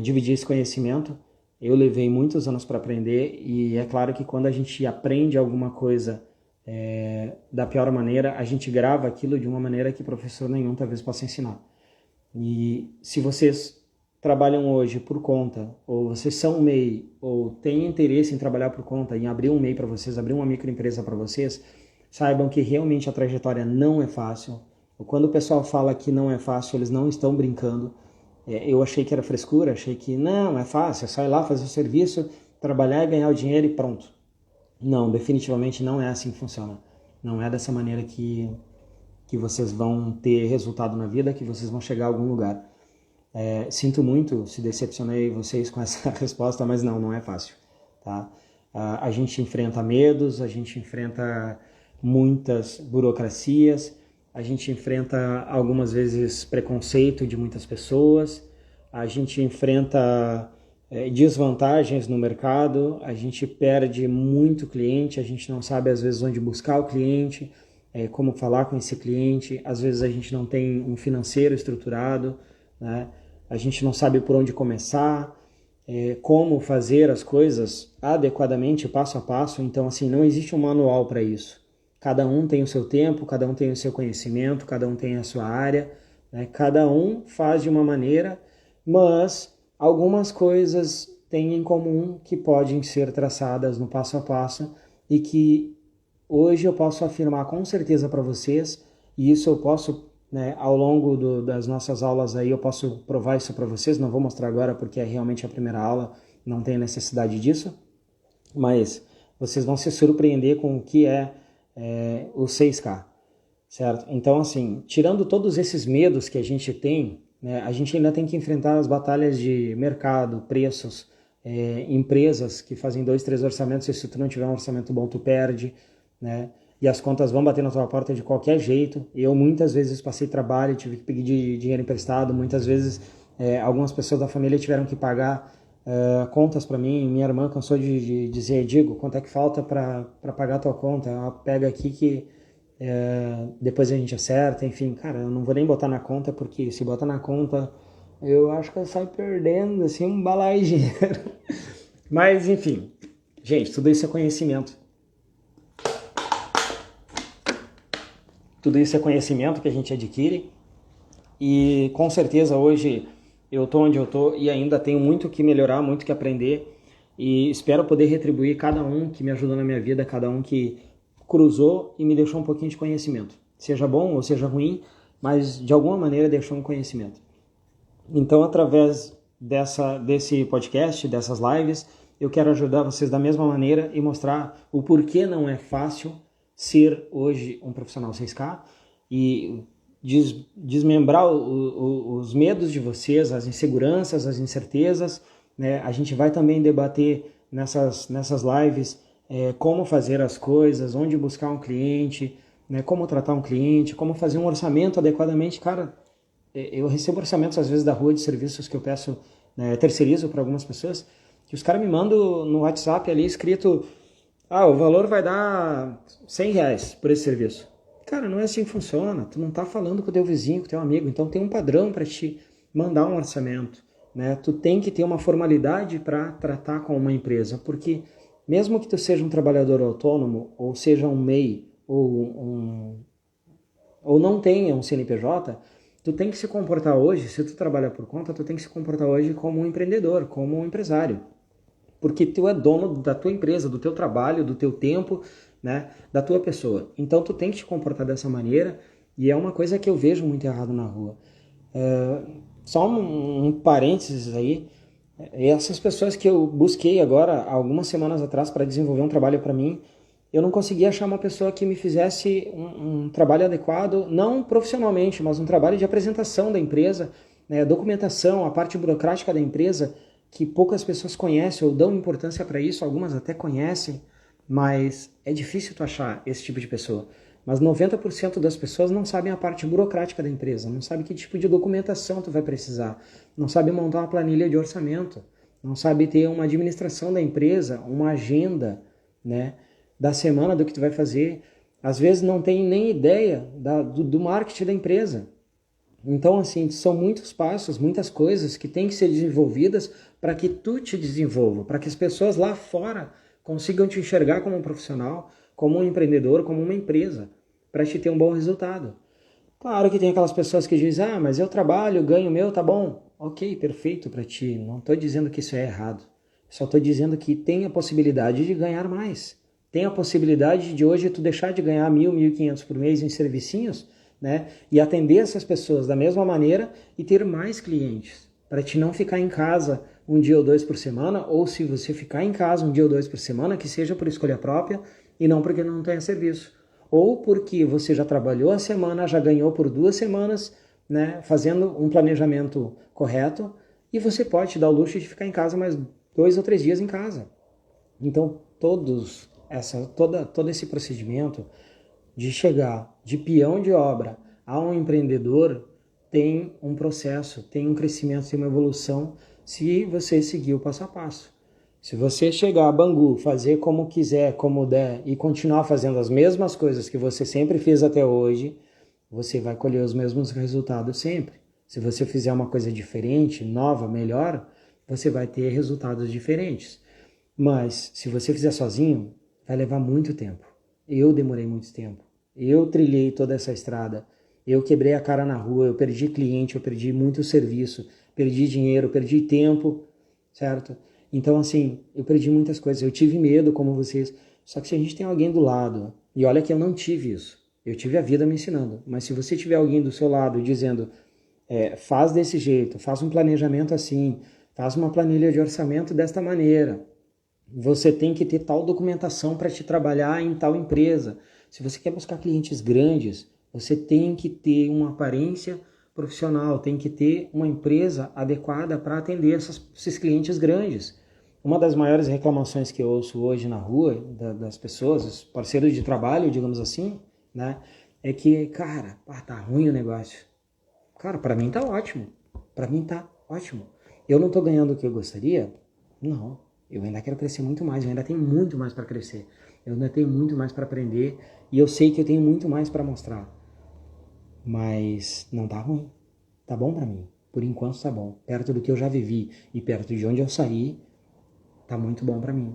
dividir esse conhecimento. Eu levei muitos anos para aprender e é claro que quando a gente aprende alguma coisa da pior maneira, a gente grava aquilo de uma maneira que professor nenhum talvez possa ensinar. E se vocês trabalham hoje por conta, ou vocês são um MEI, ou têm interesse em trabalhar por conta, em abrir um MEI para vocês, abrir uma microempresa para vocês, saibam que realmente a trajetória não é fácil. Quando o pessoal fala que não é fácil, eles não estão brincando. Eu achei que era frescura, achei que não, é fácil, é só ir lá fazer o serviço, trabalhar e ganhar o dinheiro e pronto. Não, definitivamente não é assim que funciona. Não é dessa maneira que vocês vão ter resultado na vida, que vocês vão chegar a algum lugar. Sinto muito se decepcionei vocês com essa resposta, mas não é fácil. Tá? A gente enfrenta medos, a gente enfrenta muitas burocracias, a gente enfrenta algumas vezes preconceito de muitas pessoas, a gente enfrenta desvantagens no mercado, a gente perde muito cliente, a gente não sabe às vezes onde buscar o cliente, como falar com esse cliente, às vezes a gente não tem um financeiro estruturado, né? A gente não sabe por onde começar, como fazer as coisas adequadamente, passo a passo, então assim, não existe um manual para isso. Cada um tem o seu tempo, cada um tem o seu conhecimento, cada um tem a sua área, né? Cada um faz de uma maneira, mas algumas coisas têm em comum que podem ser traçadas no passo a passo e que hoje eu posso afirmar com certeza para vocês, e isso eu posso, né, ao longo das nossas aulas aí, eu posso provar isso para vocês, não vou mostrar agora porque é realmente a primeira aula, não tem necessidade disso, mas vocês vão se surpreender com o que é o 6K, certo? Então, assim, tirando todos esses medos que a gente tem, né, a gente ainda tem que enfrentar as batalhas de mercado, preços, empresas que fazem 2, 3 orçamentos, e se tu não tiver um orçamento bom, tu perde, né? E as contas vão bater na tua porta de qualquer jeito. Eu muitas vezes passei trabalho, tive que pedir dinheiro emprestado, muitas vezes algumas pessoas da família tiveram que pagar contas para mim. Minha irmã cansou de dizer, Digo, quanto é que falta para pagar a tua conta? Ela pega aqui que depois a gente acerta, enfim, cara, eu não vou nem botar na conta, porque se botar na conta, eu acho que eu saio perdendo, assim, um balaio de dinheiro. Mas, enfim, gente, tudo isso é conhecimento. Tudo isso é conhecimento que a gente adquire e com certeza hoje eu estou onde eu estou e ainda tenho muito que melhorar, muito que aprender e espero poder retribuir cada um que me ajudou na minha vida, cada um que cruzou e me deixou um pouquinho de conhecimento. Seja bom ou seja ruim, mas de alguma maneira deixou um conhecimento. Então, através desse podcast, dessas lives, eu quero ajudar vocês da mesma maneira e mostrar o porquê não é fácil ser hoje um profissional 6K e desmembrar os medos de vocês, as inseguranças, as incertezas, né? A gente vai também debater nessas lives como fazer as coisas, onde buscar um cliente, né? Como tratar um cliente, como fazer um orçamento adequadamente. Cara, eu recebo orçamentos às vezes da rua de serviços que eu peço, né, terceirizo para algumas pessoas, que os caras me mandam no WhatsApp ali escrito: o valor vai dar R$100 por esse serviço. Cara, não é assim que funciona. Tu não tá falando com o teu vizinho, com o teu amigo. Então tem um padrão para te mandar um orçamento, né? Tu tem que ter uma formalidade para tratar com uma empresa. Porque mesmo que tu seja um trabalhador autônomo, ou seja um MEI, ou não tenha um CNPJ, tu tem que se comportar hoje, se tu trabalha por conta, tu tem que se comportar hoje como um empreendedor, como um empresário. Porque tu é dono da tua empresa, do teu trabalho, do teu tempo, né, da tua pessoa. Então tu tem que te comportar dessa maneira, e é uma coisa que eu vejo muito errado na rua. Só um parênteses aí, essas pessoas que eu busquei agora, algumas semanas atrás, para desenvolver um trabalho para mim, eu não conseguia achar uma pessoa que me fizesse um trabalho adequado, não profissionalmente, mas um trabalho de apresentação da empresa, né, documentação, a parte burocrática da empresa, que poucas pessoas conhecem ou dão importância para isso, algumas até conhecem, mas é difícil tu achar esse tipo de pessoa. Mas 90% das pessoas não sabem a parte burocrática da empresa, não sabe que tipo de documentação tu vai precisar, não sabe montar uma planilha de orçamento, não sabe ter uma administração da empresa, uma agenda, né, da semana do que tu vai fazer. Às vezes não tem nem ideia do marketing da empresa. Então, assim, são muitos passos, muitas coisas que têm que ser desenvolvidas para que tu te desenvolva, para que as pessoas lá fora consigam te enxergar como um profissional, como um empreendedor, como uma empresa, para te ter um bom resultado. Claro que tem aquelas pessoas que dizem, mas eu trabalho, ganho o meu, tá bom. Ok, perfeito para ti, não estou dizendo que isso é errado. Só estou dizendo que tem a possibilidade de ganhar mais. Tem a possibilidade de hoje tu deixar de ganhar 1.000, 1.500 por mês em servicinhos, né? E atender essas pessoas da mesma maneira e ter mais clientes. Para te não ficar em casa um dia ou dois por semana, ou se você ficar em casa um dia ou dois por semana, que seja por escolha própria e não porque não tenha serviço. Ou porque você já trabalhou a semana, já ganhou por 2 semanas, né? Fazendo um planejamento correto, e você pode te dar o luxo de ficar em casa mais 2 ou 3 dias em casa. Então, todo esse procedimento de chegar de peão de obra a um empreendedor tem um processo, tem um crescimento, tem uma evolução, se você seguir o passo a passo. Se você chegar a Bangu, fazer como quiser, como der, e continuar fazendo as mesmas coisas que você sempre fez até hoje, você vai colher os mesmos resultados sempre. Se você fizer uma coisa diferente, nova, melhor, você vai ter resultados diferentes. Mas se você fizer sozinho, vai levar muito tempo. Eu demorei muito tempo. Eu trilhei toda essa estrada. Eu quebrei a cara na rua, eu perdi cliente, eu perdi muito serviço, perdi dinheiro, perdi tempo, certo? Então, assim, eu perdi muitas coisas. Eu tive medo, como vocês. Só que se a gente tem alguém do lado, e olha que eu não tive isso. Eu tive a vida me ensinando. Mas se você tiver alguém do seu lado dizendo, faz desse jeito, faz um planejamento assim, faz uma planilha de orçamento desta maneira, você tem que ter tal documentação para te trabalhar em tal empresa. Se você quer buscar clientes grandes, você tem que ter uma aparência profissional, tem que ter uma empresa adequada para atender esses clientes grandes. Uma das maiores reclamações que eu ouço hoje na rua das pessoas, os parceiros de trabalho, digamos assim, né, é que, cara, tá ruim o negócio. Cara, para mim tá ótimo. Para mim tá ótimo. Eu não tô ganhando o que eu gostaria? Não. Eu ainda quero crescer muito mais, eu ainda tenho muito mais para crescer. Eu ainda tenho muito mais para aprender e eu sei que eu tenho muito mais para mostrar. Mas não tá ruim. Tá bom para mim. Por enquanto tá bom. Perto do que eu já vivi e perto de onde eu saí, tá muito bom para mim.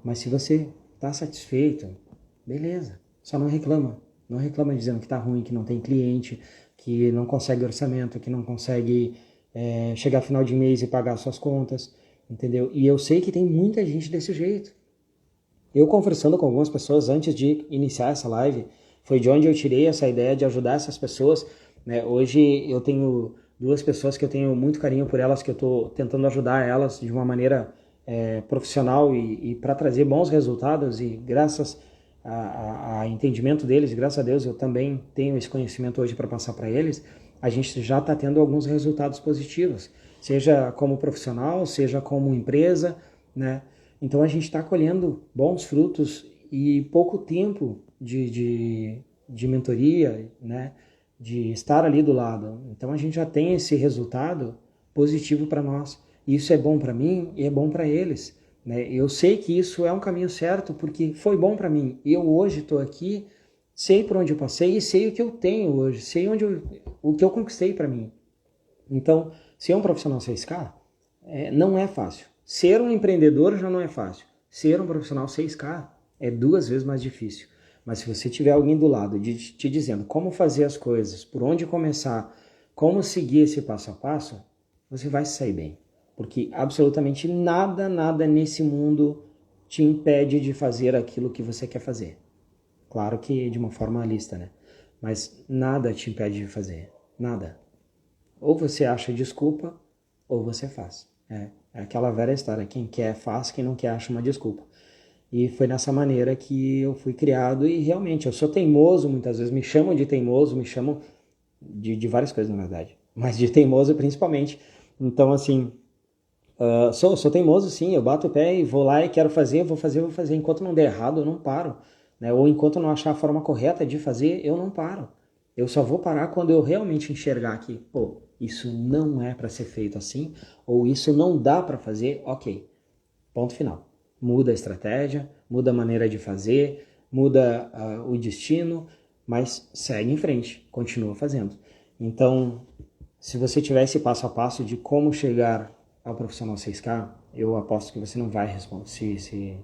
Mas se você tá satisfeito, beleza. Só não reclama. Não reclama dizendo que tá ruim, que não tem cliente, que não consegue orçamento, que não consegue chegar final de mês e pagar suas contas, entendeu? E eu sei que tem muita gente desse jeito. Eu conversando com algumas pessoas antes de iniciar essa live, foi de onde eu tirei essa ideia de ajudar essas pessoas, né? Hoje eu tenho 2 pessoas que eu tenho muito carinho por elas, que eu estou tentando ajudar elas de uma maneira profissional e para trazer bons resultados, e graças a entendimento deles, graças a Deus eu também tenho esse conhecimento hoje para passar para eles, a gente já está tendo alguns resultados positivos, seja como profissional, seja como empresa, né? Então a gente está colhendo bons frutos e pouco tempo de mentoria, né? De estar ali do lado. Então a gente já tem esse resultado positivo para nós. Isso é bom para mim e é bom para eles, né? Eu sei que isso é um caminho certo porque foi bom para mim. Eu hoje estou aqui, sei por onde eu passei e sei o que eu tenho hoje, sei o que eu conquistei para mim. Então, ser um profissional 6K não é fácil. Ser um empreendedor já não é fácil. Ser um profissional 6K é 2 vezes mais difícil. Mas se você tiver alguém do lado te dizendo como fazer as coisas, por onde começar, como seguir esse passo a passo, você vai sair bem. Porque absolutamente nada nesse mundo te impede de fazer aquilo que você quer fazer. Claro que de uma forma lista, né? Mas nada te impede de fazer. Nada. Ou você acha desculpa, ou você faz. É aquela velha história. Quem quer faz, quem não quer acha uma desculpa. E foi nessa maneira que eu fui criado e realmente eu sou teimoso, muitas vezes me chamam de teimoso, me chamam de várias coisas na verdade, mas de teimoso principalmente. Então assim, sou teimoso sim, eu bato o pé e vou lá e quero fazer, vou fazer. Enquanto não der errado, eu não paro. Né? Ou enquanto eu não achar a forma correta de fazer, eu não paro. Eu só vou parar quando eu realmente enxergar que, pô, isso não é para ser feito assim, ou isso não dá para fazer, ok. Ponto final. Muda a estratégia, muda a maneira de fazer, muda o destino, mas segue em frente, continua fazendo. Então, se você tivesse passo a passo de como chegar ao profissional 6K, eu aposto que você não vai responder.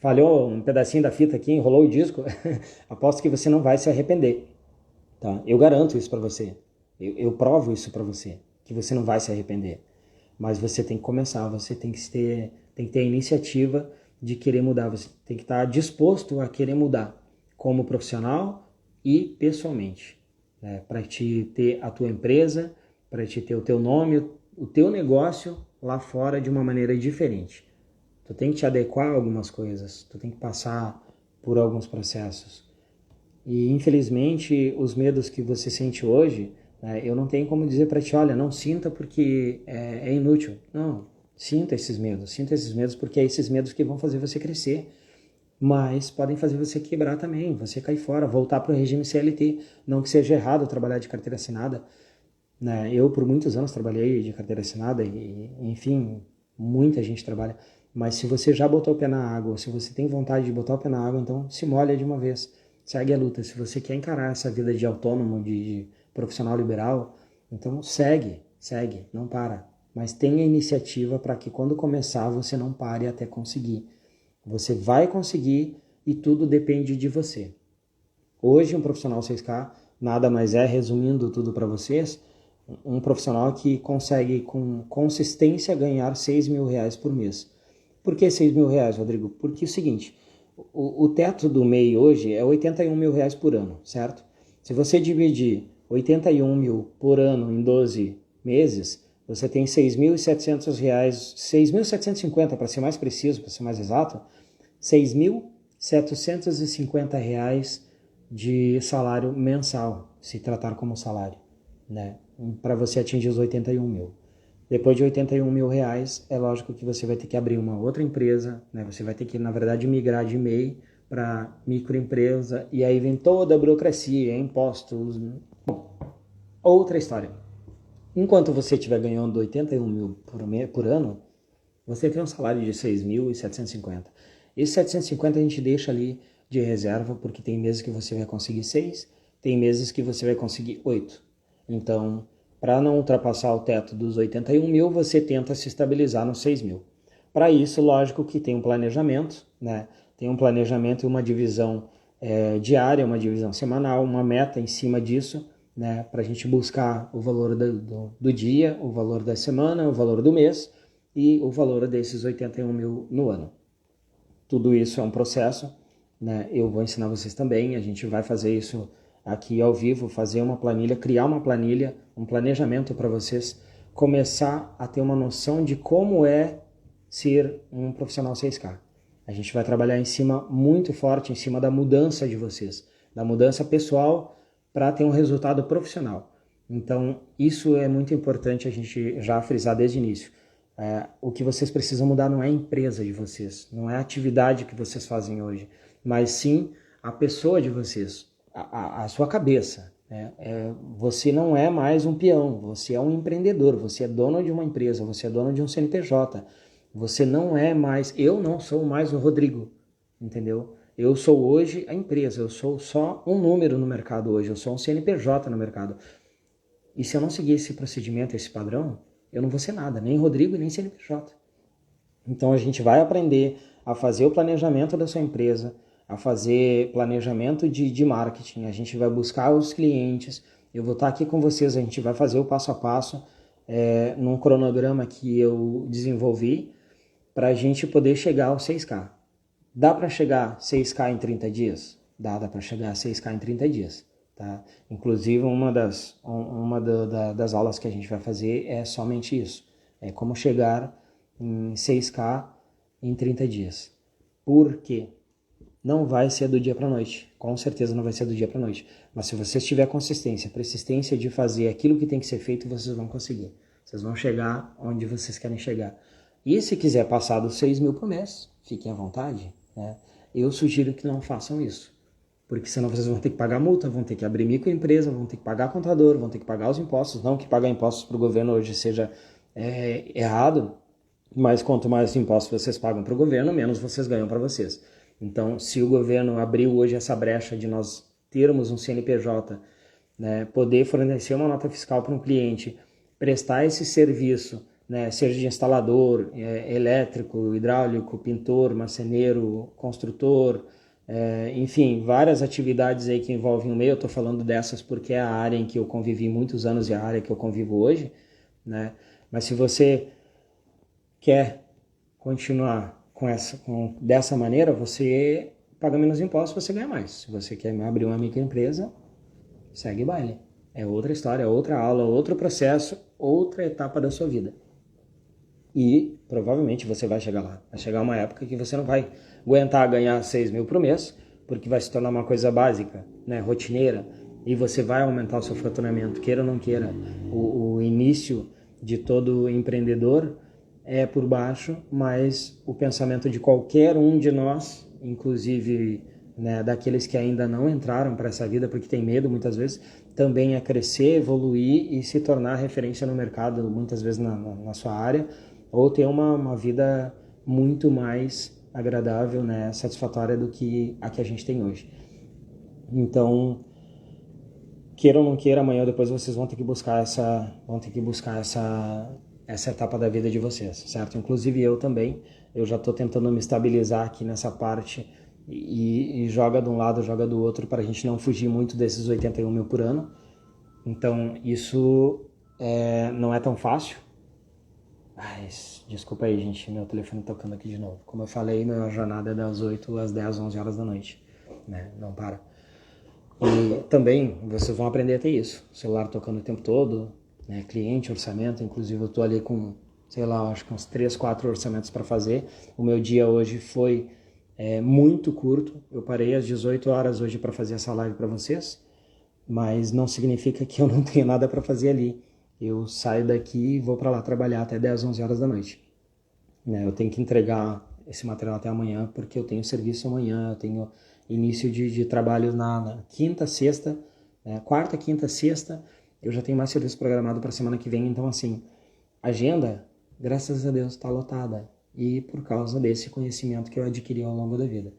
Falhou um pedacinho da fita aqui, enrolou o disco. Aposto que você não vai se arrepender. Tá? Eu garanto isso para você. Eu provo isso para você, que você não vai se arrepender. Mas você tem que começar, você tem que ter a iniciativa de querer mudar, você tem que estar disposto a querer mudar como profissional e pessoalmente, né? Para te ter a tua empresa, para te ter o teu nome, o teu negócio lá fora de uma maneira diferente. Tu tem que te adequar a algumas coisas, tu tem que passar por alguns processos. E infelizmente os medos que você sente hoje, eu não tenho como dizer para ti, olha, não sinta porque é inútil. Não, sinta esses medos porque é esses medos que vão fazer você crescer. Mas podem fazer você quebrar também, você cair fora, voltar para o regime CLT. Não que seja errado trabalhar de carteira assinada. Né? Eu, por muitos anos, trabalhei de carteira assinada e, enfim, muita gente trabalha. Mas se você já botou o pé na água, se você tem vontade de botar o pé na água, então se molha de uma vez. Segue a luta. Se você quer encarar essa vida de autônomo, de profissional liberal, então segue, não para. Mas tenha iniciativa para que quando começar você não pare até conseguir. Você vai conseguir e tudo depende de você. Hoje um profissional 6K nada mais é, resumindo tudo para vocês, um profissional que consegue com consistência ganhar 6 mil reais por mês. Por que 6 mil reais, Rodrigo? Porque é o seguinte, o teto do MEI hoje é 81 mil reais por ano, certo? Se você dividir 81 mil por ano em 12 meses, você tem 6.700 reais, 6.750 para ser mais preciso, para ser mais exato, 6.750 reais de salário mensal, se tratar como salário, né? Para você atingir os 81 mil. Depois de 81 mil reais, é lógico que você vai ter que abrir uma outra empresa, né? Você vai ter que, na verdade, migrar de MEI para microempresa, e aí vem toda a burocracia, impostos. Bom, outra história. Enquanto você estiver ganhando 81 mil por ano, você tem um salário de 6.750. Esse 750 a gente deixa ali de reserva, porque tem meses que você vai conseguir 6, tem meses que você vai conseguir 8. Então, para não ultrapassar o teto dos 81 mil, você tenta se estabilizar nos 6 mil. Para isso, lógico que tem um planejamento, né? Tem um planejamento e uma divisão diária, uma divisão semanal, uma meta em cima disso, né? Para a gente buscar o valor do dia, o valor da semana, o valor do mês e o valor desses 81 mil no ano. Tudo isso é um processo, né? Eu vou ensinar vocês também, a gente vai fazer isso aqui ao vivo, fazer uma planilha, criar uma planilha, um planejamento para vocês começar a ter uma noção de como é ser um profissional 6K. A gente vai trabalhar em cima, muito forte, em cima da mudança de vocês, da mudança pessoal para ter um resultado profissional. Então, isso é muito importante a gente já frisar desde o início. O que vocês precisam mudar não é a empresa de vocês, não é a atividade que vocês fazem hoje, mas sim a pessoa de vocês, a sua cabeça. Você não é mais um peão, você é um empreendedor, você é dono de uma empresa, você é dono de um CNPJ. Você não é mais, eu não sou mais o Rodrigo, entendeu? Eu sou hoje a empresa, eu sou só um número no mercado hoje, eu sou um CNPJ no mercado. E se eu não seguir esse procedimento, esse padrão, eu não vou ser nada, nem Rodrigo, nem CNPJ. Então a gente vai aprender a fazer o planejamento da sua empresa, a fazer planejamento de marketing, a gente vai buscar os clientes, eu vou estar aqui com vocês, a gente vai fazer o passo a passo num cronograma que eu desenvolvi, para a gente poder chegar aos 6K. Dá para chegar a 6K em 30 dias? Dá para chegar a 6K em 30 dias. Tá? Inclusive, uma das aulas que a gente vai fazer é somente isso. É como chegar em 6K em 30 dias. Por quê? Não vai ser do dia para a noite. Com certeza não vai ser do dia para a noite. Mas se você tiver consistência, persistência de fazer aquilo que tem que ser feito, vocês vão conseguir. Vocês vão chegar onde vocês querem chegar. E se quiser passar dos 6 mil por mês, fiquem à vontade. Né? Eu sugiro que não façam isso. Porque senão vocês vão ter que pagar multa, vão ter que abrir microempresa, vão ter que pagar contador, vão ter que pagar os impostos. Não que pagar impostos para o governo hoje seja errado, mas quanto mais impostos vocês pagam para o governo, menos vocês ganham para vocês. Então, se o governo abriu hoje essa brecha de nós termos um CNPJ, né, poder fornecer uma nota fiscal para um cliente, prestar esse serviço, né, seja de instalador, elétrico, hidráulico, pintor, marceneiro, construtor, enfim, várias atividades aí que envolvem o meio. Eu estou falando dessas porque é a área em que eu convivi muitos anos e a área que eu convivo hoje, né? Mas se você quer continuar dessa maneira, você paga menos impostos, você ganha mais. Se você quer abrir uma microempresa, segue baile. É outra história, outra aula, outro processo, outra etapa da sua vida. E provavelmente você vai chegar lá. Vai chegar uma época que você não vai aguentar ganhar 6 mil por mês, porque vai se tornar uma coisa básica, né, rotineira, e você vai aumentar o seu faturamento, queira ou não queira. O início de todo empreendedor é por baixo, mas o pensamento de qualquer um de nós, inclusive, né, daqueles que ainda não entraram para essa vida porque tem medo muitas vezes, também é crescer, evoluir e se tornar referência no mercado, muitas vezes na sua área, ou ter uma vida muito mais agradável, né, satisfatória do que a a gente tem hoje. Então, queira ou não queira, amanhã ou depois vocês vão ter que buscar essa etapa da vida de vocês, certo? Inclusive eu também, eu já estou tentando me estabilizar aqui nessa parte e joga de um lado, joga do outro, para a gente não fugir muito desses 81 mil por ano. Então, isso não é tão fácil. Desculpa aí, gente, meu telefone tocando aqui de novo. Como eu falei, minha jornada é das 8 às 10, 11 horas da noite, né? Não para. E também vocês vão aprender a ter isso. O celular tocando o tempo todo, né? Cliente, orçamento. Inclusive eu tô ali com, sei lá, acho que uns 3, 4 orçamentos para fazer. O meu dia hoje foi muito curto. Eu parei às 18 horas hoje para fazer essa live para vocês, mas não significa que eu não tenho nada para fazer ali. Eu saio daqui e vou para lá trabalhar até 10, 11 horas da noite. Eu tenho que entregar esse material até amanhã, porque eu tenho serviço amanhã, eu tenho início de trabalho na quinta, sexta, quarta, quinta, sexta, eu já tenho mais serviço programado para a semana que vem. Então, assim, agenda, graças a Deus, está lotada. E por causa desse conhecimento que eu adquiri ao longo da vida.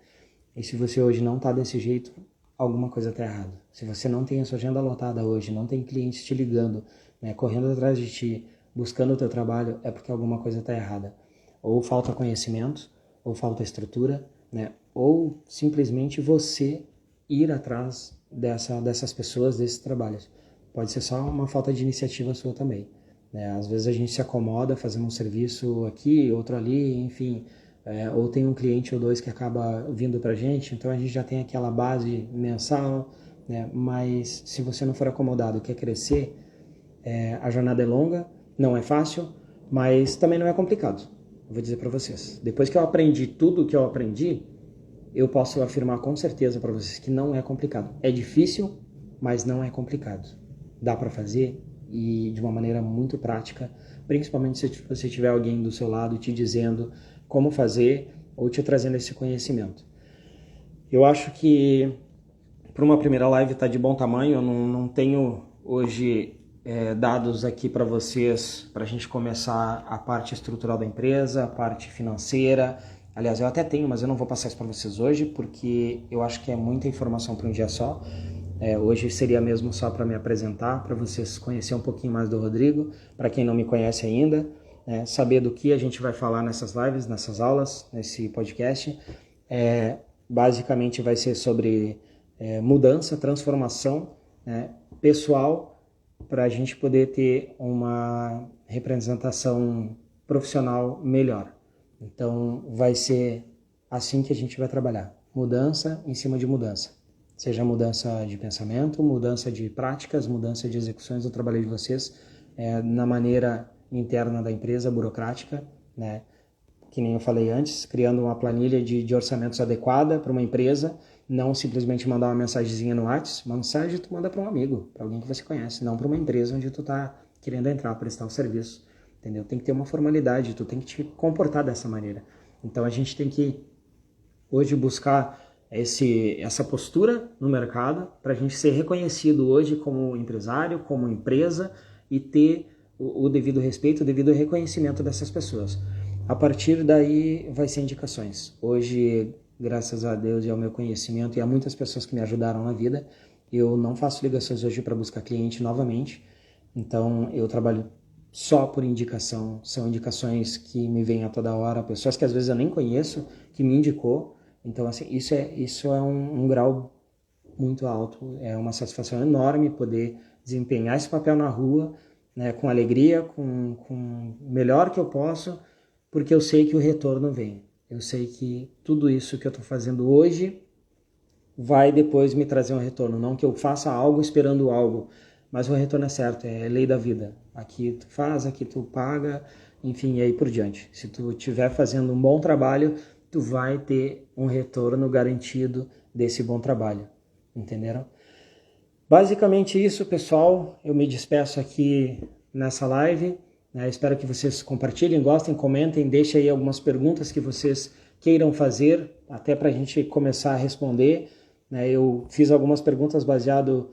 E se você hoje não está desse jeito, alguma coisa está errada. Se você não tem a sua agenda lotada hoje, não tem clientes te ligando, né, correndo atrás de ti, buscando o teu trabalho, é porque alguma coisa está errada. Ou falta conhecimento, ou falta estrutura, né, ou simplesmente você ir atrás dessas pessoas, desses trabalhos. Pode ser só uma falta de iniciativa sua também. Né? Às vezes a gente se acomoda fazendo um serviço aqui, outro ali, enfim, ou tem um cliente ou dois que acaba vindo para a gente, então a gente já tem aquela base mensal, né? Mas se você não for acomodado, quer crescer, a jornada é longa, não é fácil, mas também não é complicado. Eu vou dizer para vocês, depois que eu aprendi tudo o que eu aprendi, eu posso afirmar com certeza para vocês que não é complicado. É difícil, mas não é complicado. Dá para fazer e de uma maneira muito prática, principalmente se você tiver alguém do seu lado te dizendo como fazer ou te trazendo esse conhecimento. Eu acho que para uma primeira live está de bom tamanho. Eu não tenho hoje dados aqui para vocês, para a gente começar a parte estrutural da empresa, a parte financeira. Aliás, eu até tenho, mas eu não vou passar isso para vocês hoje, porque eu acho que é muita informação para um dia só. Hoje seria mesmo só para me apresentar, para vocês conhecerem um pouquinho mais do Rodrigo, para quem não me conhece ainda, saber do que a gente vai falar nessas lives, nessas aulas, nesse podcast. Basicamente vai ser sobre mudança, transformação, pessoal, para a gente poder ter uma representação profissional melhor. Então, vai ser assim que a gente vai trabalhar. Mudança em cima de mudança. Seja mudança de pensamento, mudança de práticas, mudança de execuções do trabalho de vocês, na maneira interna da empresa, burocrática, né? Que nem eu falei antes, criando uma planilha de orçamentos adequada para uma empresa, não simplesmente mandar uma mensagenzinha no WhatsApp. Uma mensagem tu manda para um amigo, para alguém que você conhece, não para uma empresa onde tu está querendo entrar, prestar o serviço, entendeu? Tem que ter uma formalidade, tu tem que te comportar dessa maneira. Então a gente tem que hoje buscar essa postura no mercado para a gente ser reconhecido hoje como empresário, como empresa e ter o devido respeito, o devido reconhecimento dessas pessoas. A partir daí vai ser indicações. Hoje, graças a Deus e ao meu conhecimento e a muitas pessoas que me ajudaram na vida, eu não faço ligações hoje para buscar cliente novamente. Então eu trabalho só por indicação, são indicações que me vêm a toda hora, pessoas que às vezes eu nem conheço, que me indicou. Então assim, isso é um grau muito alto, é uma satisfação enorme poder desempenhar esse papel na rua, né, com alegria, com o melhor que eu posso, porque eu sei que o retorno vem. Eu sei que tudo isso que eu estou fazendo hoje vai depois me trazer um retorno. Não que eu faça algo esperando algo, mas o retorno é certo, é lei da vida. Aqui tu faz, aqui tu paga, enfim, e aí por diante. Se tu estiver fazendo um bom trabalho, tu vai ter um retorno garantido desse bom trabalho. Entenderam? Basicamente isso, pessoal. Eu me despeço aqui nessa live. Espero que vocês compartilhem, gostem, comentem, deixem aí algumas perguntas que vocês queiram fazer, até para a gente começar a responder. Eu fiz algumas perguntas baseado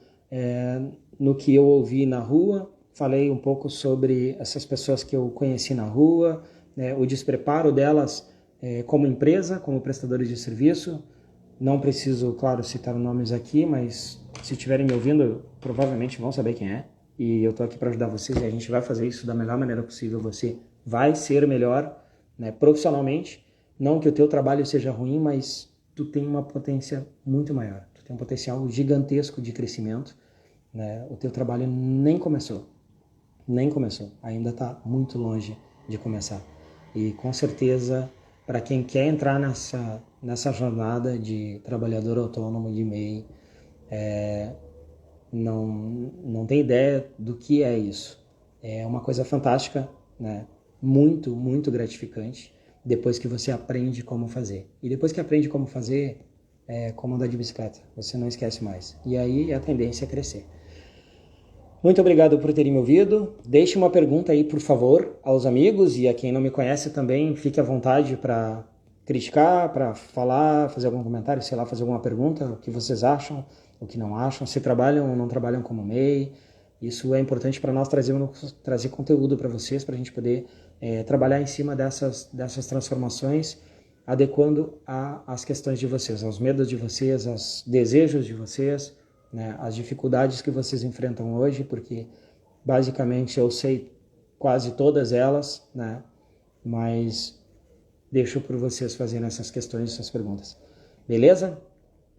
no que eu ouvi na rua, falei um pouco sobre essas pessoas que eu conheci na rua, o despreparo delas como empresa, como prestadores de serviço. Não preciso, claro, citar nomes aqui, mas se estiverem me ouvindo, provavelmente vão saber quem é. E eu estou aqui para ajudar vocês e a gente vai fazer isso da melhor maneira possível. Você vai ser melhor, profissionalmente. Não que o teu trabalho seja ruim, mas tu tem uma potência muito maior. Tu tem um potencial gigantesco de crescimento. O teu trabalho nem começou. Ainda está muito longe de começar. E com certeza, para quem quer entrar nessa jornada de trabalhador autônomo de MEI, não tem ideia do que é isso. É uma coisa fantástica, muito, muito gratificante, depois que você aprende como fazer. E depois que aprende como fazer, é como andar de bicicleta, você não esquece mais. E aí a tendência é crescer. Muito obrigado por terem me ouvido. Deixe uma pergunta aí, por favor, aos amigos e a quem não me conhece também. Fique à vontade para criticar, para falar, fazer algum comentário, sei lá, fazer alguma pergunta, o que vocês acham, o que não acham, se trabalham ou não trabalham como MEI. Isso é importante para nós trazer conteúdo para vocês, para a gente poder trabalhar em cima dessas transformações, adequando às questões de vocês, aos medos de vocês, aos desejos de vocês, as dificuldades que vocês enfrentam hoje, porque basicamente eu sei quase todas elas, mas deixo por vocês fazerem essas questões, essas perguntas. Beleza?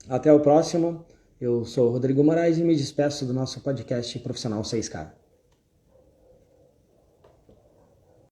Até o próximo. Eu sou o Rodrigo Moraes e me despeço do nosso podcast Profissional 6K.